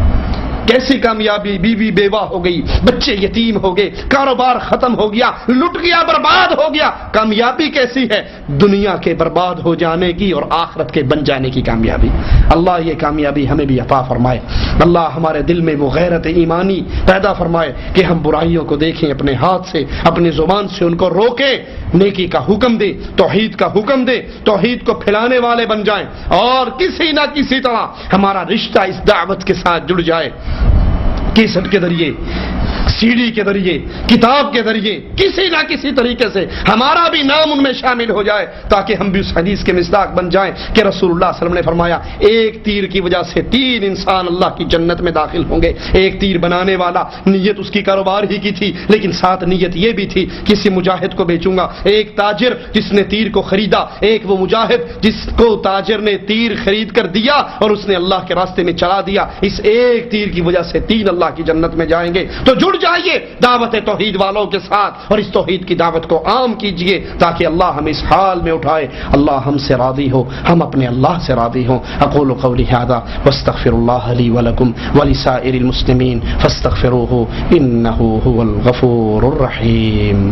کیسی کامیابی، بیوی بیوہ ہو گئی، بچے یتیم ہو گئے، کاروبار ختم ہو گیا، لٹ گیا، برباد ہو گیا. کامیابی کیسی ہے؟ دنیا کے برباد ہو جانے کی اور آخرت کے بن جانے کی کامیابی. اللہ یہ کامیابی ہمیں بھی عطا فرمائے. اللہ ہمارے دل میں وہ غیرت ایمانی پیدا فرمائے کہ ہم برائیوں کو دیکھیں اپنے ہاتھ سے، اپنی زبان سے ان کو روکیں، نیکی کا حکم دے، توحید کا حکم دے، توحید کو پھیلانے والے بن جائیں، اور کسی نہ کسی طرح ہمارا رشتہ اس دعوت کے ساتھ جڑ جائے. کیسٹ کے ذریعے، سی ڈی کے ذریعے، کتاب کے ذریعے، کسی نہ کسی طریقے سے ہمارا بھی نام ان میں شامل ہو جائے، تاکہ ہم بھی اس حدیث کے مصداق بن جائیں کہ رسول اللہ صلی اللہ علیہ وسلم نے فرمایا ایک تیر کی وجہ سے 3 انسان اللہ کی جنت میں داخل ہوں گے. ایک تیر بنانے والا، نیت اس کی کاروبار ہی کی تھی، لیکن ساتھ نیت یہ بھی تھی کسی مجاہد کو بیچوں گا. ایک تاجر جس نے تیر کو خریدا، ایک وہ مجاہد جس کو تاجر نے تیر خرید کر دیا اور اس نے اللہ کے راستے میں چلا دیا. اس ایک تیر کی وجہ سے 3 اللہ کی جنت میں جائیں گے. تو جڑ جائیے دعوت توحید والوں کے ساتھ اور اس توحید کی دعوت کو عام کیجئے، تاکہ اللہ ہمیں اس حال میں اٹھائے، اللہ ہم سے راضی ہو، ہم اپنے اللہ سے راضی ہوں. اقول قولی ھذا واستغفر اللہ لی ولکم ولسائر المسلمین فاستغفروہ انہ ھو الغفور الرحیم.